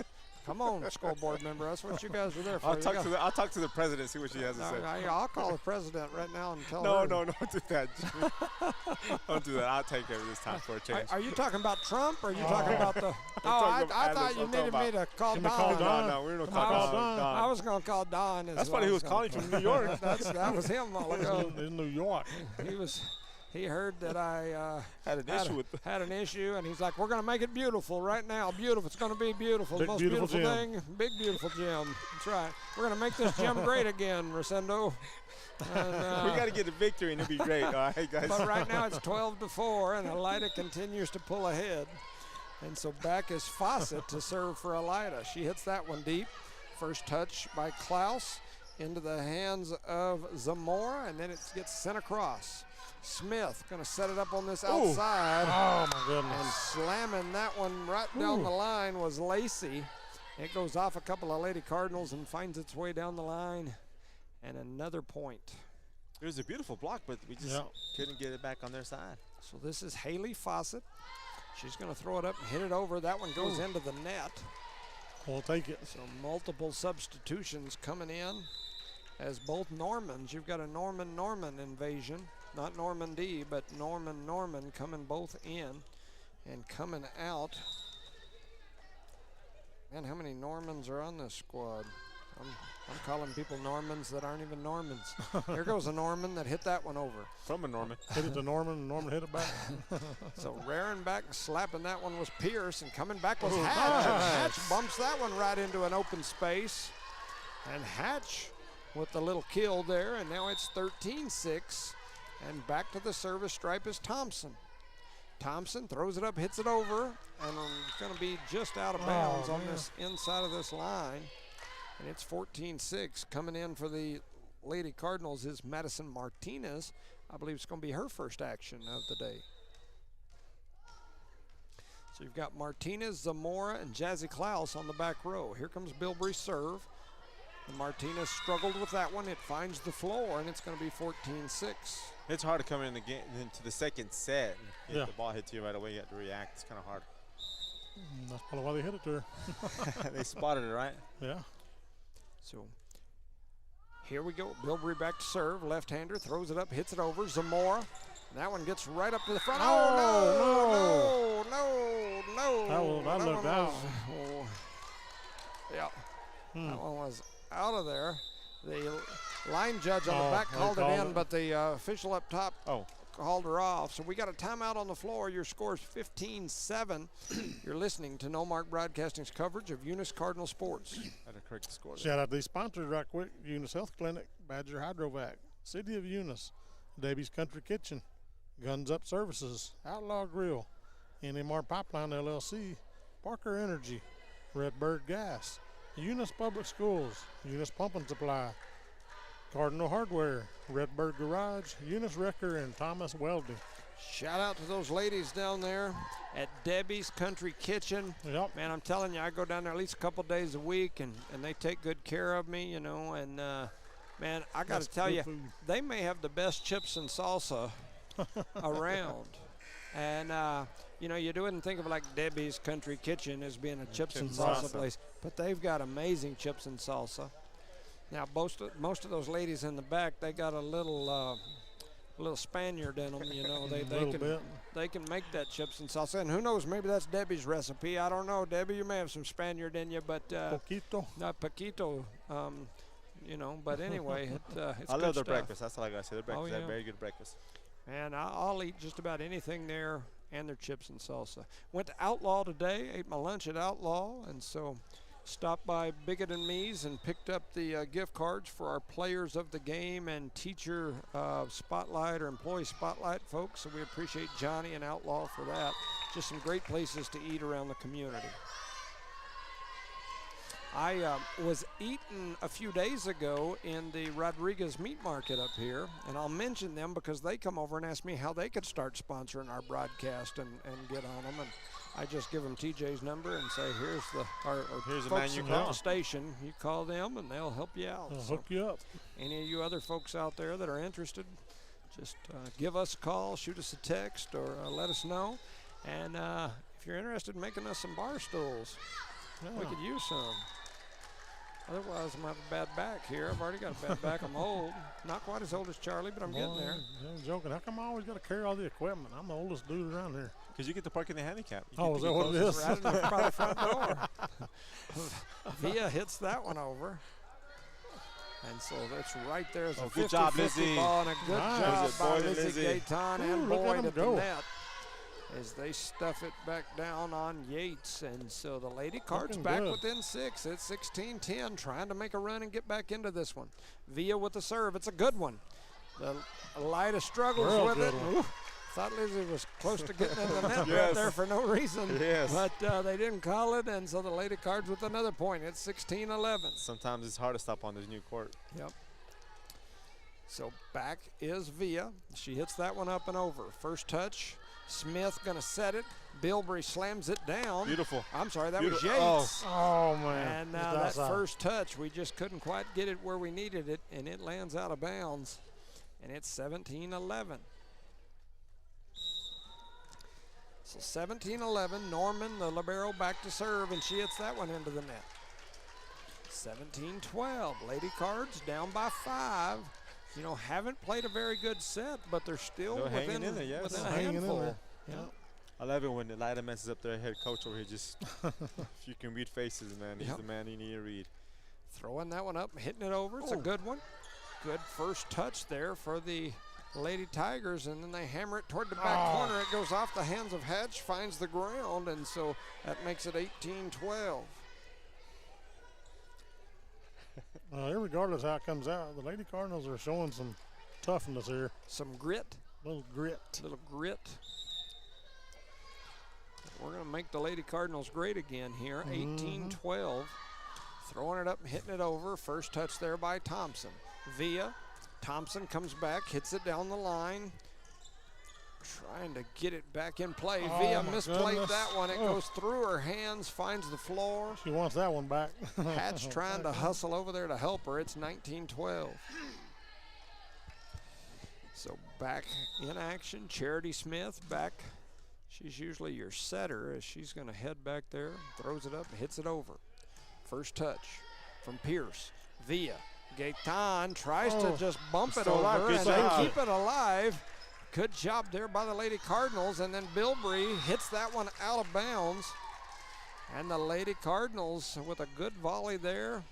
Come on, school board member. That's what you guys are there for. I'll talk to the president, see what she has to say. I'll call the president right now and tell her. No, don't do that. Don't do that. I'll take care of this time for a change. Are you talking about Trump or are you talking about the? I thought you needed me to call Don. No, we're going to call Don. I was going to call Don. That's funny. He was calling from New York. That was him a while ago. In New York. He heard that I had an issue, and he's like, "We're going to make it beautiful right now. Beautiful. It's going to be beautiful. Big, the most beautiful thing. Big, beautiful gym. That's right. We're going to make this gym great again, Rosendo." And, we got to get a victory, and it'll be great. All right, guys. But right now it's 12-4, and Elida continues to pull ahead. And so back is Fawcett to serve for Elida. She hits that one deep. First touch by Klaus into the hands of Zamora, and then it gets sent across. Smith going to set it up on this outside. Oh, my goodness. And slamming that one right down the line was Lacey. It goes off a couple of Lady Cardinals and finds its way down the line. And another point. It was a beautiful block, but we just couldn't get it back on their side. So this is Haley Fawcett. She's going to throw it up and hit it over. That one goes into the net. We'll take it. So multiple substitutions coming in as both Normans. You've got a Norman invasion. Not Normandy, but Norman coming both in and coming out. Man, how many Normans are on this squad? I'm calling people Normans that aren't even Normans. Here goes a Norman that hit that one over. From a Norman. Hit it to Norman, and Norman hit it back. So rearing back and slapping that one was Pierce, and coming back was Hatch. And Hatch bumps that one right into an open space. And Hatch with the little kill there, and now it's 13-6. And back to the service stripe is Thompson. Thompson throws it up, hits it over, and it's going to be just out of bounds on this inside of this line. And it's 14-6. Coming in for the Lady Cardinals is Madison Martinez. I believe it's going to be her first action of the day. So you've got Martinez, Zamora, and Jazzy Klaus on the back row. Here comes Bilbrey's serve. And Martinez struggled with that one. It finds the floor, and it's going to be 14-6. It's hard to come in the game into the second set. And if the ball hits you right away, you have to react. It's kind of hard. That's probably why they hit it to her. They spotted it, right? Yeah. So here we go. Bilbrey back to serve. Left-hander throws it up, hits it over. Zamora. And that one gets right up to the front. Oh, no. That looked out. Yeah. That one was out of there. The line judge on the back called it in, but the official up top called her off. So we got a timeout on the floor. Your score is 15-7. You're listening to No Mark Broadcasting's coverage of Eunice Cardinal Sports. That'll correct the score. Shout out to these sponsors right quick. Eunice Health Clinic, Badger Hydrovac, City of Eunice, Debbie's Country Kitchen, Guns Up Services, Outlaw Grill, NMR Pipeline LLC, Parker Energy, Redbird Gas, Eunice Public Schools, Eunice Pump and Supply, Cardinal Hardware, Redbird Garage, Eunice Wrecker, and Thomas Welding. Shout out to those ladies down there at Debbie's Country Kitchen. Yep. Man, I'm telling you, I go down there at least a couple days a week, and they take good care of me, you know. And, man, I got to tell you, they may have the best chips and salsa around. And, you know, you wouldn't think of like Debbie's Country Kitchen as being a chips and salsa place, but they've got amazing chips and salsa. Now, most of those ladies in the back, they got a little Spaniard in them, you know. They can make that chips and salsa, and who knows, maybe that's Debbie's recipe. I don't know, Debbie, you may have some Spaniard in you, but poquito. Not poquito, you know. But anyway, it's I love their stuff. breakfast. That's all I gotta say. Their breakfast, yeah. they have very good breakfast. And I'll eat just about anything there, and their chips and salsa. Went to Outlaw today, ate my lunch at Outlaw, and so stopped by Bigot and Me's and picked up the gift cards for our players of the game and teacher spotlight or employee spotlight folks. So we appreciate Johnny and Outlaw for that. Just some great places to eat around the community. I was eating a few days ago in the Rodriguez Meat Market up here, and I'll mention them because they come over and ask me how they could start sponsoring our broadcast and get on them. And I just give them TJ's number and say, here's the man you at the station. You call them and they'll help you out. They'll hook you up. Any of you other folks out there that are interested, just give us a call, shoot us a text, or let us know. And if you're interested in making us some bar stools, we could use some. Otherwise, I'm going to have a bad back here. I've already got a bad back. I'm old. Not quite as old as Charlie, but I'm getting there. I'm joking. How come I always got to carry all the equipment? I'm the oldest dude around here. Because you get to park in the handicap. Is that what it is? Right in the front door. Via hits that one over. And so that's right there as a 50-50 ball, and a good job by Lizzie Gaetan and Boyd at the net as they stuff it back down on Yates. And so the Lady Cards back within 6. It's 16-10, trying to make a run and get back into this one. Via with the serve. It's a good one. The Elida struggles with it. Thought Lizzie was close to getting in the net right there for no reason. But they didn't call it, and so the Lady Cards with another point. It's 16-11. Sometimes it's hard to stop on this new court. Yep. So back is Via. She hits that one up and over. First touch. Smith going to set it. Bilbrey slams it down. Beautiful. I'm sorry, that was Yates. Oh, man. And that first touch, we just couldn't quite get it where we needed it, and it lands out of bounds. And it's 17-11. So 17-11, Norman, the libero, back to serve, and she hits that one into the net. 17-12, Lady Cards down by 5. You know, haven't played a very good set, but they're still within a handful. Yeah. I love it when Elida messes up their head coach over here. Just if you can read faces, man, he's the man you need to read. Throwing that one up, hitting it over. It's a good one. Good first touch there for the Lady Tigers, and then they hammer it toward the back corner. It goes off the hands of Hatch, finds the ground, and so that makes it 18-12. Regardless how it comes out, the Lady Cardinals are showing some toughness here. Some grit. Little grit. we're going to make the Lady Cardinals great again here. 18-12. Throwing it up, hitting it over. First touch there by Thompson. Via. Thompson comes back, hits it down the line. Trying to get it back in play. Via misplayed that one. It goes through her hands, finds the floor. She wants that one back. Hatch trying to hustle over there to help her. It's 19-12. So back in action, Charity Smith back. She's usually your setter as she's going to head back there, throws it up, hits it over. First touch from Pierce. Via. Gaetan tries to just bump it over and then keep it alive. Good job there by the Lady Cardinals. And then Bilbrey hits that one out of bounds. And the Lady Cardinals with a good volley there,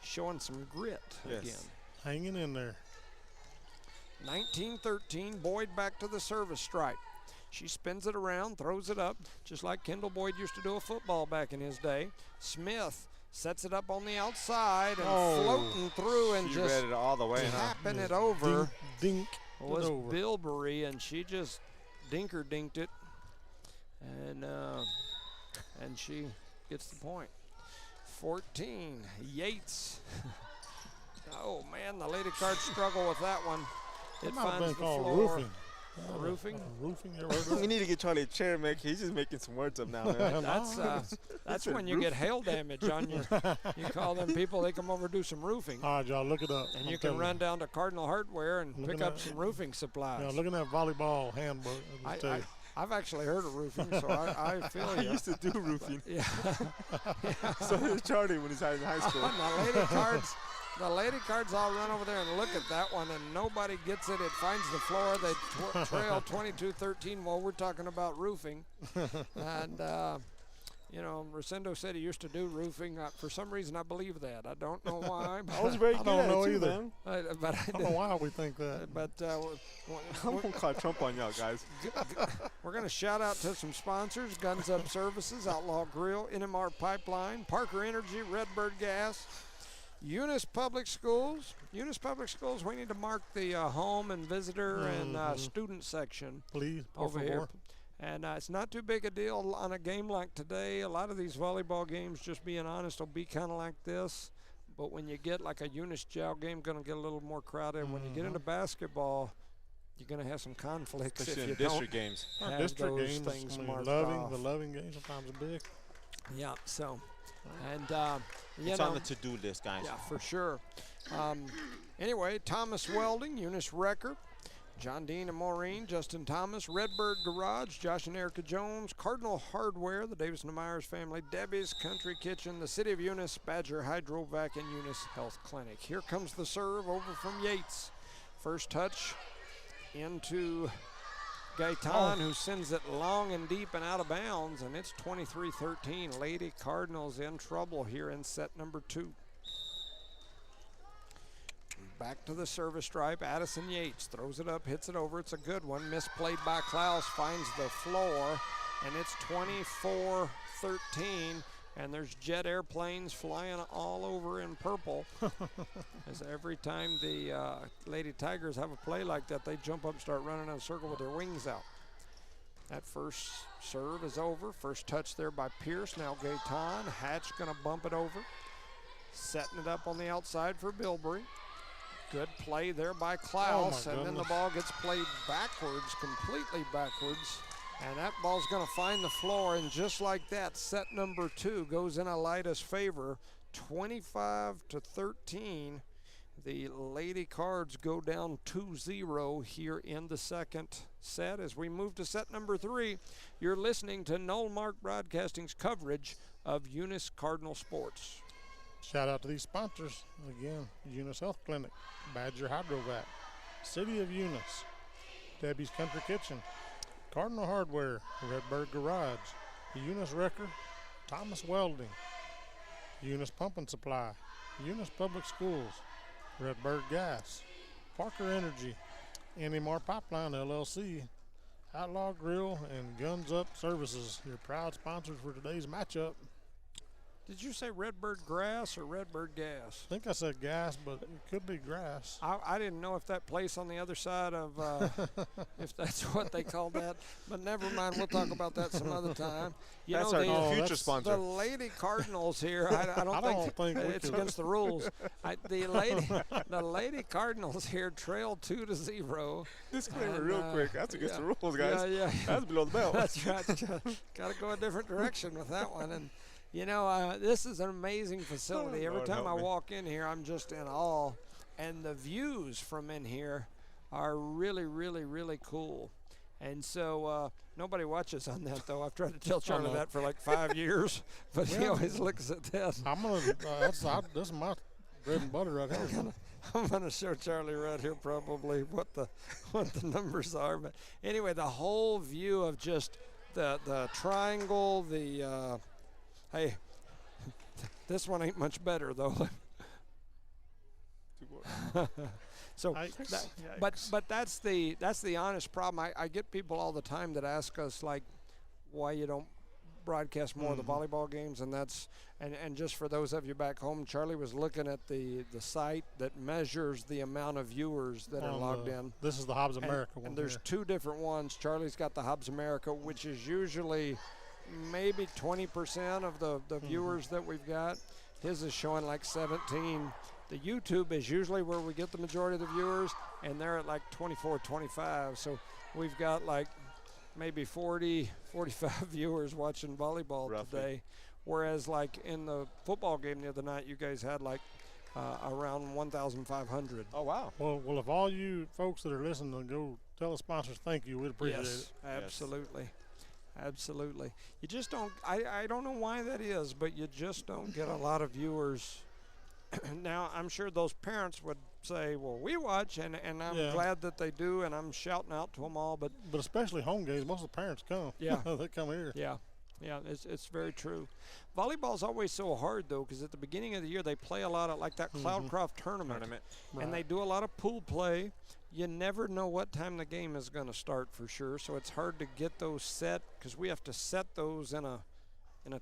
showing some grit again. Hanging in there. 19-13, Boyd back to the service stripe. She spins it around, throws it up, just like Kendall Boyd used to do a football back in his day. Smith sets it up on the outside and floating through and just read it all the way, tapping it over. Dink was Bilbrey, and she just dinker-dinked it. And she gets the point. 14, Yates. Oh, man, the Lady Cards struggle with that one. It finds the floor. Roofing. Roofing? Roofing. We need to get Charlie a chair, man. He's just making some words up now, man. That's when you get hail damage on your. You call them people, they come over to do some roofing. All right, y'all, look it up. And you can run down to Cardinal Hardware and pick up some roofing supplies. Yeah, look at that volleyball handbook. I've actually heard of roofing, so I feel you. I used to do roofing. Yeah. So did Charlie when he was in high school. The Lady Cards all run over there and look at that one, and nobody gets it. It finds the floor. They trail 22-13 while we're talking about roofing. And, Rosendo said he used to do roofing. For some reason, I believe that. I don't know why. I was very good at it too, either. man. I don't know why we think that. But I'm going to call Trump on y'all, guys. We're going to shout out to some sponsors: Guns Up Services, Outlaw Grill, NMR Pipeline, Parker Energy, Redbird Gas, Eunice Public Schools. Eunice Public Schools, we need to mark the home and visitor and student section. Please, over here. And it's not too big a deal on a game like today. A lot of these volleyball games, just being honest, will be kind of like this. But when you get like a Eunice Jow game, going to get a little more crowded. When you get into basketball, you're going to have some conflicts. Especially if you in district don't games. have District those games, things marked the off. loving games sometimes are big. Yeah, so. And it's on the to-do list, guys. Yeah, for sure. Anyway, Thomas Welding, Eunice Wrecker, John Dean and Maureen, Justin Thomas, Redbird Garage, Josh and Erica Jones, Cardinal Hardware, the Davis and Myers family, Debbie's Country Kitchen, the City of Eunice, Badger Hydrovac, and Eunice Health Clinic. Here comes the serve over from Yates. First touch into Gaetan, who sends it long and deep and out of bounds, and it's 23-13. Lady Cardinals in trouble here in set number 2. Back to the service stripe. Addison Yates throws it up, hits it over. It's a good one. Misplayed by Klaus, finds the floor, and it's 24-13. And there's jet airplanes flying all over in purple. As every time the Lady Tigers have a play like that, they jump up and start running in a circle with their wings out. That first serve is over. First touch there by Pierce. Now Gaetan. Hatch going to bump it over. Setting it up on the outside for Bilbrey. Good play there by Klaus. And then the ball gets played backwards, completely backwards. And that ball's going to find the floor, and just like that, set number 2 goes in Elida's favor, 25-13. The Lady Cards go down 2-0 here in the second set. As we move to set number 3, you're listening to Nullmark Broadcasting's coverage of Eunice Cardinal Sports. Shout out to these sponsors. Again, Eunice Health Clinic, Badger Hydrovac, City of Eunice, Debbie's Country Kitchen, Cardinal Hardware, Redbird Garage, Eunice Wrecker, Thomas Welding, Eunice Pumping Supply, Eunice Public Schools, Redbird Gas, Parker Energy, NMR Pipeline LLC, Outlaw Grill, and Guns Up Services, your proud sponsors for today's matchup. Did you say Redbird grass or Redbird gas? I think I said gas, but it could be grass. I didn't know if that place on the other side of, if that's what they call that. But never mind, we'll talk about that some other time. That's our future sponsor. The Lady Cardinals here, I don't think it's against the rules. The Lady Cardinals here trail 2-0. Disclaimer real quick. That's against the rules, guys. Yeah. That's below the belt. That's right. Got to go a different direction with that one. And this is an amazing facility. Every time I walk in here, I'm just in awe. And the views from in here are really, really, really cool. And so nobody watches on that, though. I've tried to tell Charlie that for like 5 years, but he always looks at that. I'm gonna. This is my bread and butter right here. I'm gonna show Charlie right here probably what the numbers are. But anyway, the whole view of just the triangle, hey, this one ain't much better though. So, but that's the honest problem. I get people all the time that ask us like, why you don't broadcast more of the volleyball games, and just for those of you back home, Charlie was looking at the site that measures the amount of viewers that are logged in. This is the Hobbs America one. And there's two different ones. Charlie's got the Hobbs America, which is usually maybe 20% of the viewers that we've got. His is showing like 17. The YouTube is usually where we get the majority of the viewers, and they're at like 24, 25. So we've got like maybe 40, 45 viewers watching volleyball today. Whereas like in the football game the other night, you guys had like around 1,500. Oh, wow. Well, if all you folks that are listening go tell the sponsors thank you, we'd appreciate it. Absolutely. Yes. Absolutely. You just don't, I don't know why that is, but you just don't get a lot of viewers. Now, I'm sure those parents would say, well, we watch, and I'm glad that they do, and I'm shouting out to them all. But especially home games, most of the parents come. Yeah. They come here. Yeah, it's very true. Volleyball's always so hard, though, because at the beginning of the year, they play a lot of, like that Cloudcroft tournament. And they do a lot of pool play. You never know what time the game is going to start for sure, so it's hard to get those set, because we have to set those in a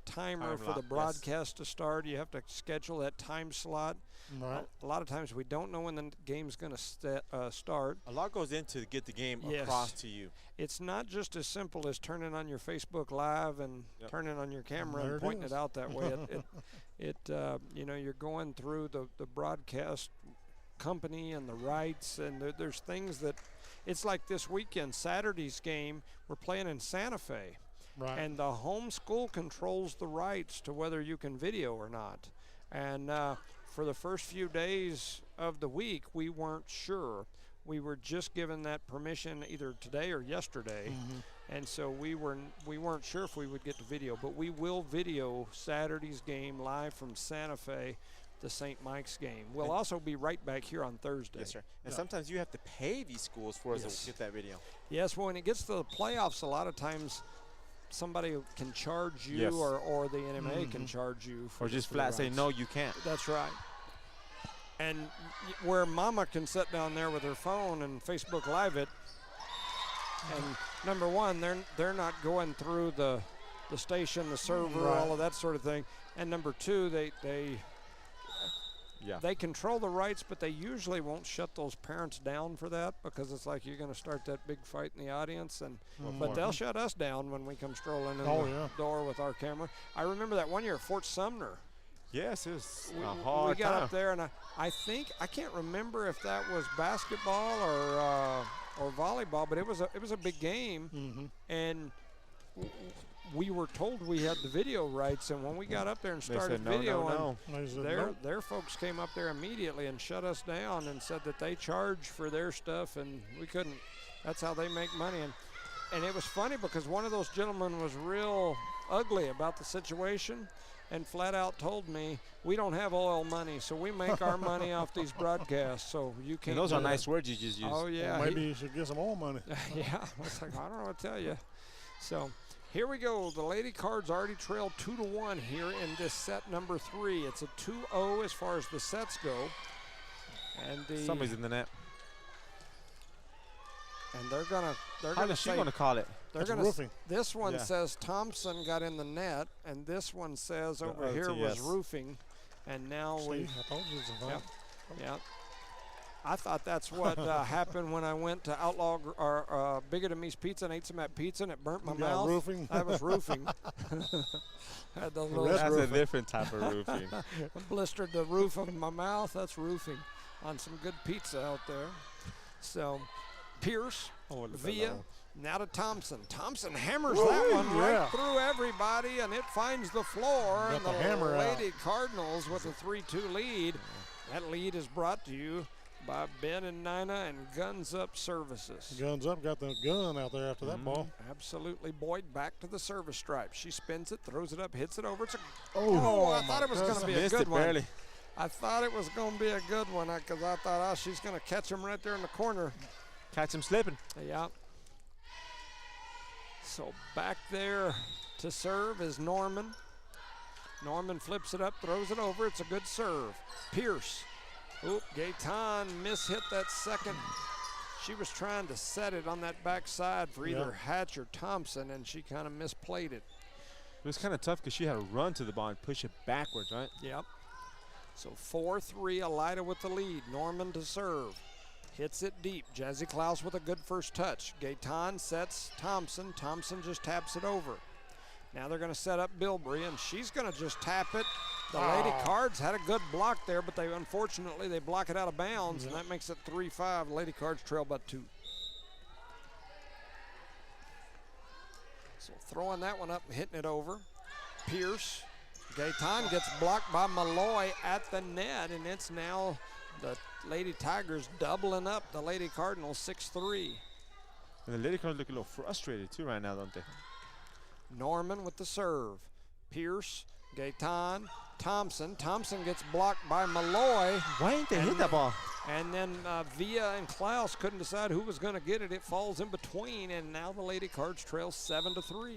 timer for the broadcast to start. You have to schedule that time slot. Right. A lot of times we don't know when the game's going to start. A lot goes into to get the game across to you. It's not just as simple as turning on your Facebook Live and turning on your camera and pointing it out that way. You're going through the broadcast company and the rights, and there's things that it's like this weekend, Saturday's game, we're playing in Santa Fe. Right. And the home school controls the rights to whether you can video or not. And for the first few days of the week, we weren't sure. We were just given that permission either today or yesterday. And so we weren't sure if we would get to video. But we will video Saturday's game live from Santa Fe, the St. Mike's game. We'll also be right back here on Thursday. Yes, sir. And sometimes you have to pay these schools for us to get that video. Yes, well, when it gets to the playoffs, a lot of times somebody can charge you or the NMA can charge you. Or just flat say, no, you can't. That's right. And where Mama can sit down there with her phone and Facebook Live it, and number one, they're not going through the station, the server, all of that sort of thing. And number two, they control the rights, but they usually won't shut those parents down for that, because it's like you're going to start that big fight in the audience. But they'll shut us down when we come strolling in the door with our camera. I remember that one year at Fort Sumner. Yes, it was a hard We got up there, and I can't remember if that was basketball or volleyball, but it was a big game, and we were told we had the video rights, and when we got up there and started videoing, their folks came up there immediately and shut us down and said that they charge for their stuff, and we couldn't. That's how they make money. And it was funny because one of those gentlemen was real ugly about the situation and flat out told me, we don't have oil money, so we make our money off these broadcasts, so you can't. And those are nice words you just used. Oh, yeah. Well, maybe you should get some oil money. Yeah. I was like, I don't know what to tell you. So here we go. The Lady Cards already trail 2-1 here in this set number 3. It's a 2-0 as far as the sets go. And somebody's in the net. And they're How going to is she say going to call it? It's roofing. This one Yeah. says Thompson got in the net, and this one says over here was roofing, and now we. I told you it was a foul. Yeah. I thought that's what happened when I went to Outlaw or Big at Me's Pizza and ate some of that pizza and it burnt my mouth. Roofing. That was roofing. Had those That's a different type of roofing. Blistered the roof of my mouth. That's roofing on some good pizza out there. So Pierce, Villa, now to Thompson. Thompson hammers that one right through everybody, and it finds the floor. Got and the hammer Lady Cardinals with a 3-2 lead. That lead is brought to you by Ben and Nina and Guns Up Services. Guns Up got the gun out there after that ball. Absolutely. Boyd back to the service stripe. She spins it, throws it up, hits it over. It's a I thought it was going to be a Missed good it one. barely. I thought it was going to be a good one because I thought, she's going to catch him right there in the corner. Catch him slipping. Yeah. So back there to serve is Norman. Norman flips it up, throws it over. It's a good serve. Pierce. Oop, Gaetan mishit that second. She was trying to set it on that backside for either Hatch or Thompson, and she kind of misplayed it. It was kind of tough because she had to run to the ball and push it backwards, right? Yep. So 4-3, Elida with the lead. Norman to serve. Hits it deep. Jazzy Klaus with a good first touch. Gaetan sets Thompson. Thompson just taps it over. Now they're going to set up Bilbrey, and she's going to just tap it. The Lady Cards had a good block there, but unfortunately they block it out of bounds, and that makes it 3-5. Lady Cards trail by 2. So throwing that one up and hitting it over. Pierce. Gaetan gets blocked by Malloy at the net, and it's now the Lady Tigers doubling up the Lady Cardinals 6-3. And the Lady Cardinals look a little frustrated too right now, don't they? Norman with the serve. Pierce, Gaetan, Thompson. Thompson gets blocked by Malloy. Why ain't they hit that ball? And then Villa and Klaus couldn't decide who was going to get it. It falls in between, and now the Lady Cards trail 7-3.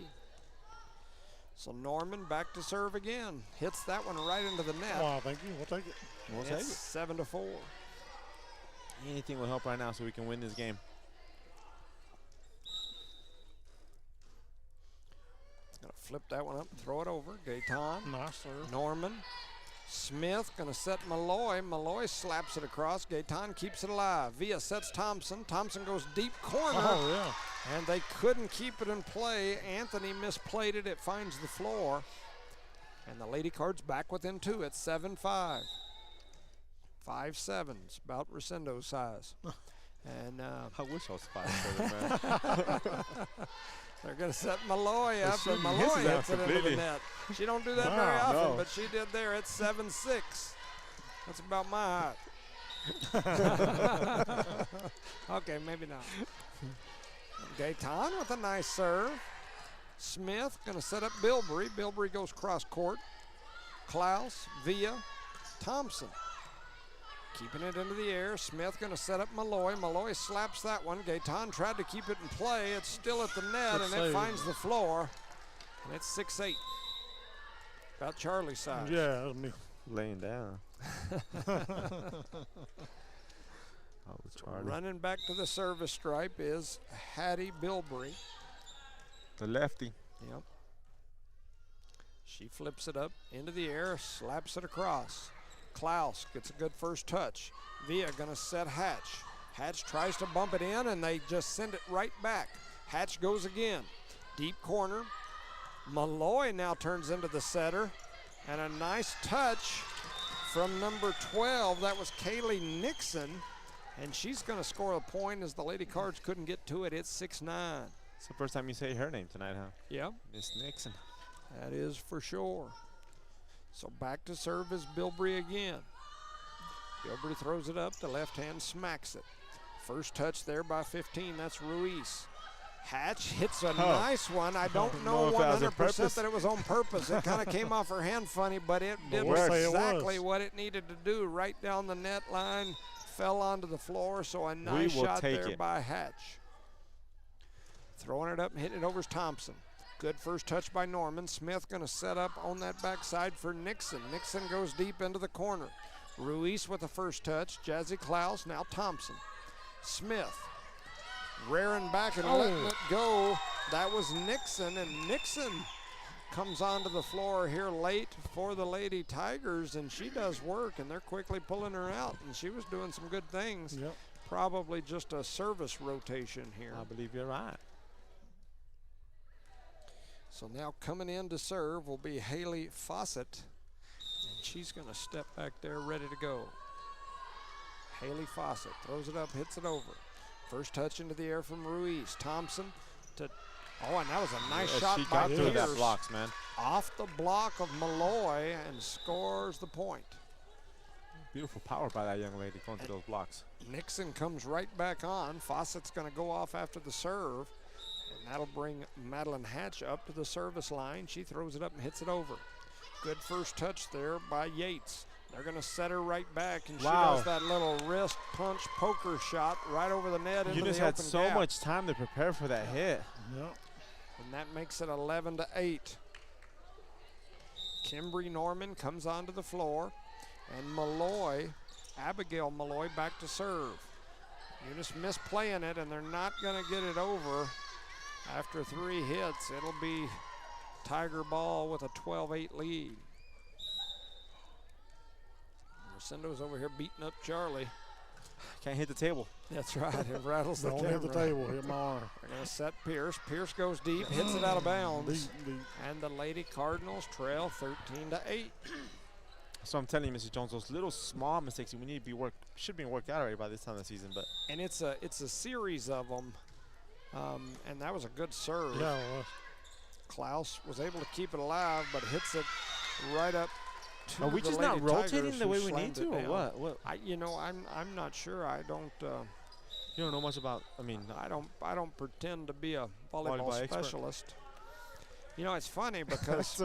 So Norman back to serve again. Hits that one right into the net. Wow, thank you. We'll take it. We'll take it. 7-4. Anything will help right now so we can win this game. Gonna flip that one up and throw it over. Gaetan. Nice serve. Norman. Smith gonna set Malloy. Malloy slaps it across. Gaetan keeps it alive. Villa sets Thompson. Thompson goes deep corner. Oh, yeah. And they couldn't keep it in play. Anthony misplayed it. It finds the floor. And the Lady Cards back within 2 at 7-5. 5'7", about Rosendo size. And I wish I was 5'7", man. they're going to set Malloy up, and Malloy misses that hits it into the completely. net. She don't do that very often, but she did there at 7'6". That's about my height. Okay, maybe not. Gaetan with a nice serve. Smith going to set up Bilbrey. Bilbrey goes cross court. Klaus, Villa, Thompson. Keeping it into the air. Smith going to set up Malloy. Malloy slaps that one. Gaetan tried to keep it in play. It's still at the net, and it finds the floor. And it's 6-8. About Charlie's size. Yeah, that was me. Laying down. Running back to the service stripe is Hattie Bilbrey. The lefty. Yep. She flips it up into the air, slaps it across. Klaus gets a good first touch. Villa gonna set Hatch. Hatch tries to bump it in, and they just send it right back. Hatch goes again. Deep corner. Malloy now turns into the setter. And a nice touch from number 12. That was Kaylee Nixon. And she's gonna score a point as the Lady Cards couldn't get to it. It's 6-9. It's the first time you say her name tonight, huh? Yep. Miss Nixon. That is for sure. So back to serve is Bilbrey again. Bilbrey throws it up. The left hand smacks it. First touch there by 15. That's Ruiz. Hatch hits a nice one. I don't know 100% that it was on purpose. It kind of came off her hand funny, but it did exactly what it needed to do. Right down the net line. Fell onto the floor. So a nice shot there by Hatch. Throwing it up and hitting it over is Thompson. Good first touch by Norman. Smith going to set up on that backside for Nixon. Nixon goes deep into the corner. Ruiz with the first touch. Jazzy Klaus, now Thompson. Smith rearing back and letting it go. That was Nixon, and Nixon comes onto the floor here late for the Lady Tigers, and she does work, and they're quickly pulling her out, and she was doing some good things. Yep. Probably just a service rotation here. I believe you're right. So now coming in to serve will be Haley Fawcett, and she's going to step back there ready to go. Haley Fawcett throws it up, hits it over. First touch into the air from Ruiz. Thompson to, oh, and that was a nice shot she by got through Pierce. that blocks, man. Off the block of Malloy and scores the point. Beautiful power by that young lady going through those blocks. Nixon comes right back on. Fawcett's going to go off after the serve, and that'll bring Madeline Hatch up to the service line. She throws it up and hits it over. Good first touch there by Yates. They're going to set her right back, and she does that little wrist punch poker shot right over the net into the open Eunice had so much time to prepare for that hit. Yep. And that makes it 11-8. Kimbry Norman comes onto the floor, and Malloy, Abigail Malloy, back to serve. Eunice misplaying it, and they're not going to get it over after 3 hits. It'll be Tiger ball with a 12-8 lead. Marcindo's over here beating up Charlie. Can't hit the table. That's right, it rattles the Don't camera. hit the table, hit my arm. They're going to set Pierce. Pierce goes deep, hits it out of bounds. And the Lady Cardinals trail 13-8. So I'm telling you, Mr. Jones, those little small mistakes we need to be should be worked out already by this time of the season. But and it's a series of them, and that was a good serve. Yeah, it was. Klaus was able to keep it alive, but hits it right up to are we the just Lady not rotating Tigers, the way who we need slammed it to, or down. what? I'm not sure. I don't. You don't know much about. I don't pretend to be a volleyball specialist. You know, it's funny because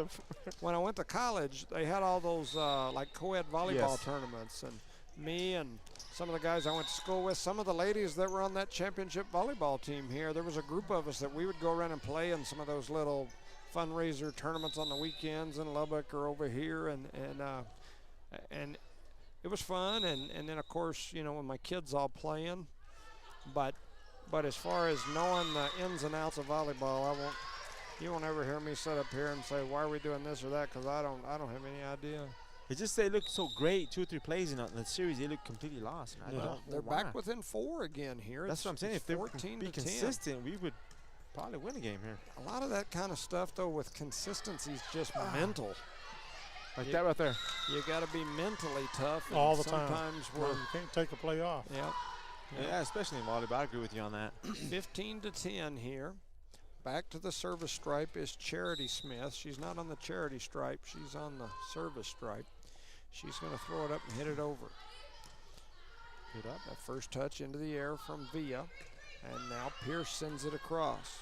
when I went to college, they had all those like co-ed volleyball tournaments, and me and some of the guys I went to school with, some of the ladies that were on that championship volleyball team here, there was a group of us that we would go around and play in some of those little fundraiser tournaments on the weekends in Lubbock or over here, and it was fun, and then of course, you know, when my kids all playing, but as far as knowing the ins and outs of volleyball, you won't ever hear me sit up here and say, why are we doing this or that, because I don't have any idea. It just they look so great 2 or 3 plays in the series, they look completely lost. They're back within 4 again here. That's what I'm saying. If they be consistent, we would probably win a game here. A lot of that kind of stuff, though, with consistency is just mental. Like that right there. You got to be mentally tough. All the time. Sometimes you can't take a play off. Yeah, especially in volleyball. I agree with you on that. 15-10 here. Back to the service stripe is Charity Smith. She's not on the charity stripe. She's on the service stripe. She's going to throw it up and hit it over. Hit up. That first touch into the air from Villa. And now Pierce sends it across.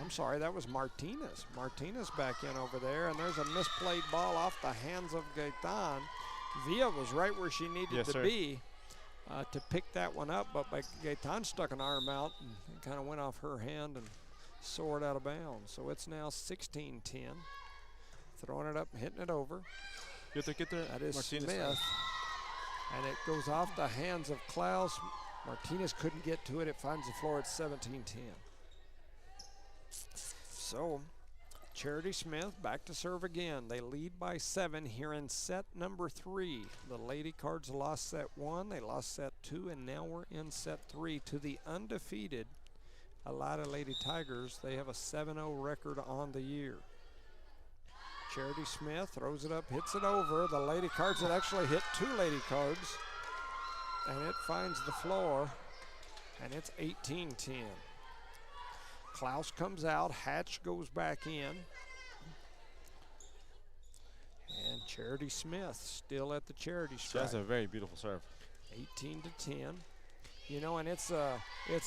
I'm sorry, that was Martinez. Martinez back in over there, and there's a misplayed ball off the hands of Gaetan. Villa was right where she needed to be to pick that one up, but Gaetan stuck an arm out and kind of went off her hand and soared out of bounds. So it's now 16-10. Throwing it up and hitting it over. Get there. That is Martinez. Smith. And it goes off the hands of Klaus. Martinez couldn't get to it. It finds the floor at 17-10. So Charity Smith back to serve again. They lead by 7 here in set number 3. The Lady Cards lost set 1. They lost set 2. And now we're in set 3 to the undefeated Elida Lady Tigers. They have a 7-0 record on the year. Charity Smith throws it up, hits it over. The Lady Cards had actually hit 2 Lady Cards. And it finds the floor. And it's 18-10. Klaus comes out. Hatch goes back in. And Charity Smith still at the charity stripe. That's a very beautiful serve. 18-10. You know, and it's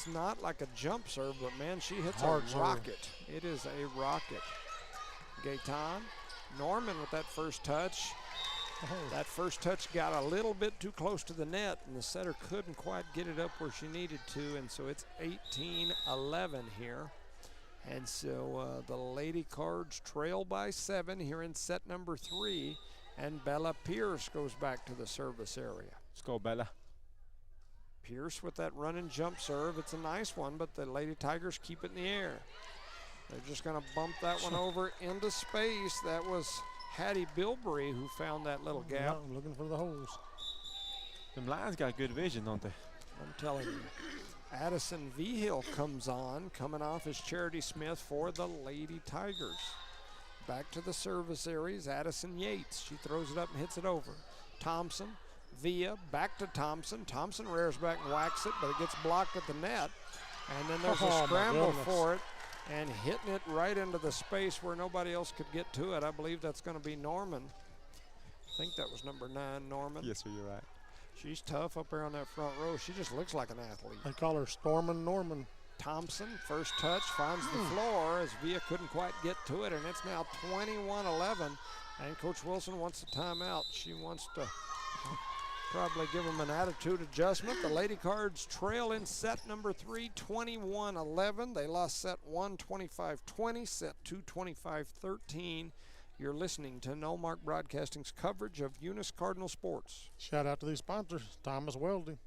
not like a jump serve, but man, she hits hard a rocket. It is a rocket. Gaetan Norman with that first touch. That first touch got a little bit too close to the net, and the setter couldn't quite get it up where she needed to, and so it's 18-11 here. And so the Lady Cards trail by 7 here in set number 3, and Bella Pierce goes back to the service area. Let's go, Bella. Pierce with that run and jump serve. It's a nice one, but the Lady Tigers keep it in the air. They're just going to bump that one over into space. That was Hattie Bilberry who found that little gap. Yeah, looking for the holes. Them Lions got good vision, don't they? I'm telling you. Addison Vigil comes on, coming off as Charity Smith for the Lady Tigers. Back to the service areas, Addison Yates. She throws it up and hits it over. Thompson, Villa, back to Thompson. Thompson rears back and whacks it, but it gets blocked at the net. And then there's a scramble for it, and hitting it right into the space where nobody else could get to it. I believe that's going to be Norman. I think that was number 9, Norman. Yes, sir, you're right. She's tough up there on that front row. She just looks like an athlete. They call her Stormin' Norman. Thompson, first touch, finds the floor as Villa couldn't quite get to it, and it's now 21-11. And Coach Wilson wants a timeout. She wants to probably give them an attitude adjustment. The Lady Cards trail in set number 3, 21-11. They lost set 1, 25-20, set 2, 25-13. You're listening to No Mark Broadcasting's coverage of Eunice Cardinal Sports. Shout out to these sponsors: Thomas Welding,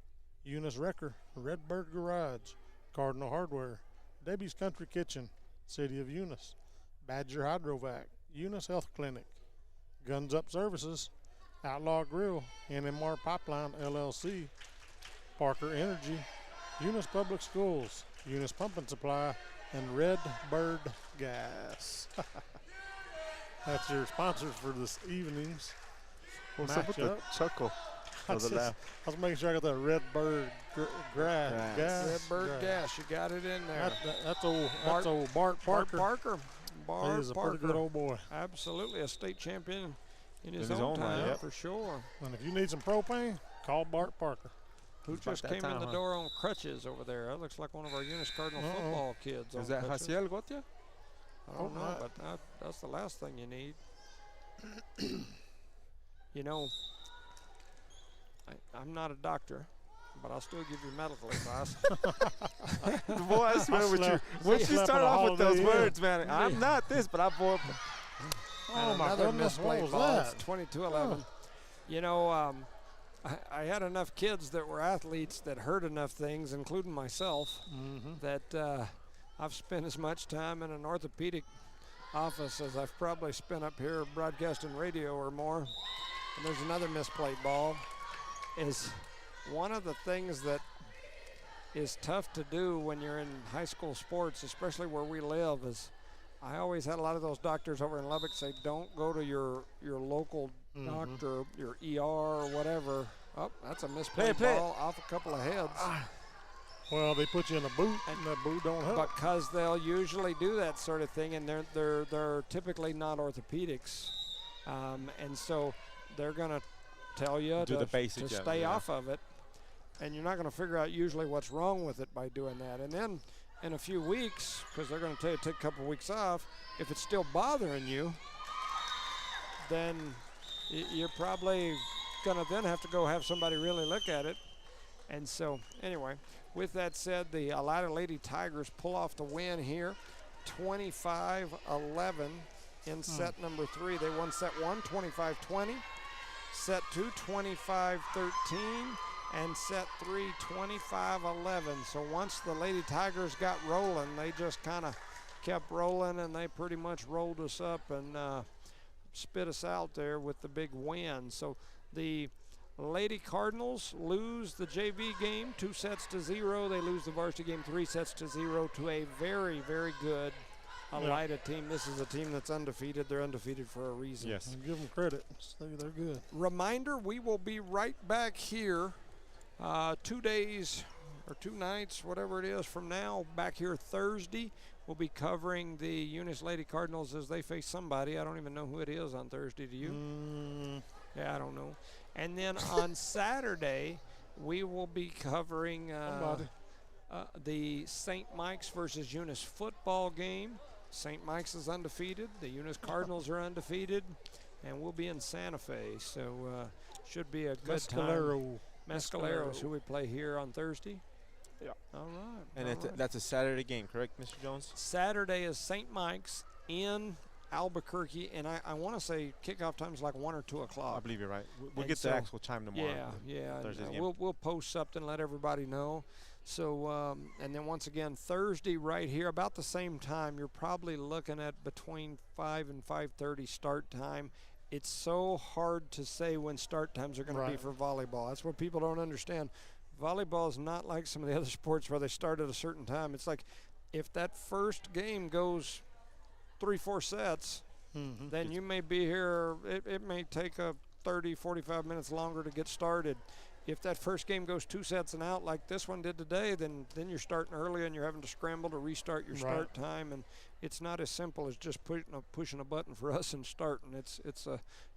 Eunice Wrecker, Redbird Garage, Cardinal Hardware, Debbie's Country Kitchen, City of Eunice, Badger Hydrovac, Eunice Health Clinic, Guns Up Services, Outlaw Grill, NMR Pipeline LLC, Parker Energy, Eunice Public Schools, Eunice Pump and Supply, and Red Bird Gas. That's your sponsors for this evening's What's up with the chuckle? I was making sure I got that Red Bird gas. Red Bird gas, you got it in there. That's old Bart Parker. Bart He's a pretty good old boy. Absolutely, a state champion in his own time, for sure. And if you need some propane, call Bart Parker. Who just came in the door on crutches over there? That looks like one of our Eunice Cardinal football kids. Is that Haciel Gotia? I don't know, but that's the last thing you need. You know, I'm not a doctor, but I'll still give you medical advice. Boy, I swear with you. Once you start off with those words, man, I'm not this, but I'm bored. Oh, my goodness, what was that? It's 22-11. You know, I had enough kids that were athletes that heard enough things, including myself, that I've spent as much time in an orthopedic office as I've probably spent up here broadcasting radio or more. And there's another misplayed ball. Is one of the things that is tough to do when you're in high school sports, especially where we live, is I always had a lot of those doctors over in Lubbock say, don't go to your local doctor, your ER or whatever. Oh, that's a misplayed ball off a couple of heads. Well, they put you in a boot, and that boot don't help. Because they'll usually do that sort of thing, and they're typically not orthopedics, and so they're going to tell you to stay off of it, and you're not going to figure out usually what's wrong with it by doing that. And then in a few weeks, because they're going to tell you to take a couple weeks off, if it's still bothering you, then you're probably going to then have to go have somebody really look at it. And so anyway, with that said, the Elida Lady Tigers pull off the win here, 25-11 in set number 3. They won set 1, 25-20, set 2, 25-13, and set 3, 25-11. So once the Lady Tigers got rolling, they just kind of kept rolling, and they pretty much rolled us up and spit us out there with the big win. So the Lady Cardinals lose the JV game 2-0. They lose the varsity game 3-0 to a very, very good Elida team. This is a team that's undefeated. They're undefeated for a reason. Yes. Give them credit. They're good. Reminder, we will be right back here 2 days or 2 nights, whatever it is from now, back here Thursday. We'll be covering the Eunice Lady Cardinals as they face somebody. I don't even know who it is on Thursday. Do you? Yeah, I don't know. And then on Saturday, we will be covering the St. Mike's versus Eunice football game. St. Mike's is undefeated. The Eunice Cardinals are undefeated. And we'll be in Santa Fe. So should be a good time. Mescaleros, who we play here on Thursday. Yeah. All right. And that's a Saturday game, correct, Mr. Jones? Saturday is St. Mike's in Albuquerque, and I want to say kickoff time is like 1 or 2 o'clock. I believe you're right. We'll get the actual time tomorrow. Yeah. Thursday's game. We'll post something, let everybody know. So, and then once again, Thursday right here, about the same time, you're probably looking at between 5 and 5:30 start time. It's so hard to say when start times are going to be for volleyball. That's what people don't understand. Volleyball is not like some of the other sports where they start at a certain time. It's like if that first game goes 3-4 sets, then you may be here. It may take a 30, 45 minutes longer to get started. If that first game goes 2 sets and out like this one did today, then you're starting early and you're having to scramble to restart your start time, and it's not as simple as just pushing a button for us and starting.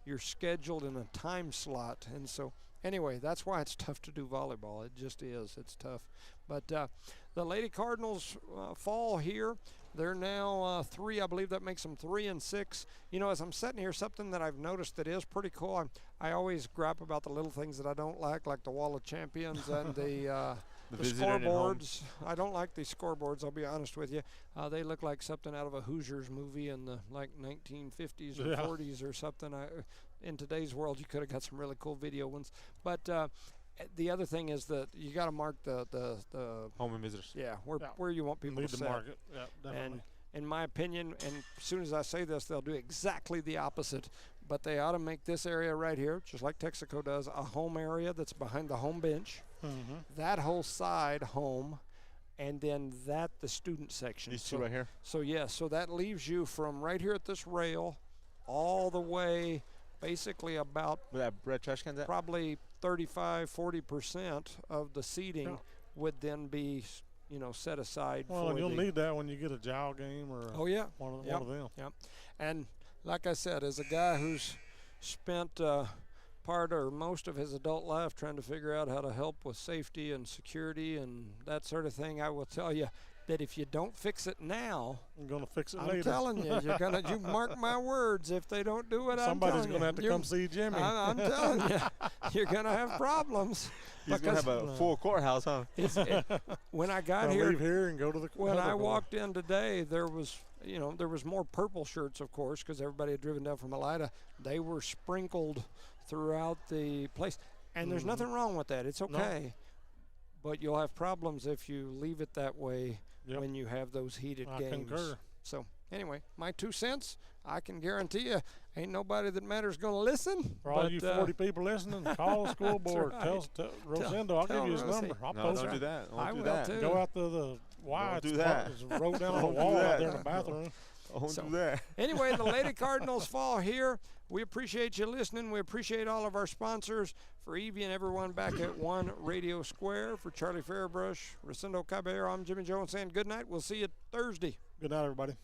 You're scheduled in a time slot, and so anyway, that's why it's tough to do volleyball. It just is. It's tough. But the Lady Cardinals fall here. They're now 3. I believe that makes them 3-6. You know, as I'm sitting here, something that I've noticed that is pretty cool. I always gripe about the little things that I don't like the Wall of Champions and the scoreboards. I don't like these scoreboards, I'll be honest with you. They look like something out of a Hoosiers movie in the 1950s or 40s or something. In today's world, you could have got some really cool video ones. But the other thing is that you got to mark the home and visitors. Yeah, where you want people to set. mark it. Yeah, definitely. And in my opinion, and as soon as I say this, they'll do exactly the opposite. But they ought to make this area right here, just like Texaco does, a home area that's behind the home bench. That whole side home, and then the student section. These two right here? So, so that leaves you from right here at this rail all the way basically about where that red trash can's at? Probably 35-40% of the seating would then be set aside well, for and you'll need that when you get a JAL game or one of them. Yep. And like I said, as a guy who's spent part or most of his adult life trying to figure out how to help with safety and security and that sort of thing, I will tell you that if you don't fix it now, I'm gonna fix it I'm later. telling you, you mark my words. If they don't do it, somebody's gonna have to come see Jimmy. I'm telling you, you're gonna have problems. He's gonna have a full courthouse, huh? When I got leave here and go to the. When I walked in today, there was more purple shirts, of course, because everybody had driven down from Elida. They were sprinkled throughout the place, and there's nothing wrong with that. It's okay. No. But you'll have problems if you leave it that way when you have those heated games. I concur. So anyway, my 2 cents. I can guarantee you, ain't nobody that matters going to listen. For all you 40 people listening, call the school board. Right. Tell Rosendo, I'll give you his number. I'll post don't do that. I will too. Go out to the why. Don't do that. Just wrote down on the wall out there in the bathroom. Don't do that. Anyway, the Lady Cardinals fall here. We appreciate you listening. We appreciate all of our sponsors. For Evie and everyone back at One Radio Square, for Charlie Fairbrush, Rosendo Caballero, I'm Jimmy Jones saying good night. We'll see you Thursday. Good night, everybody.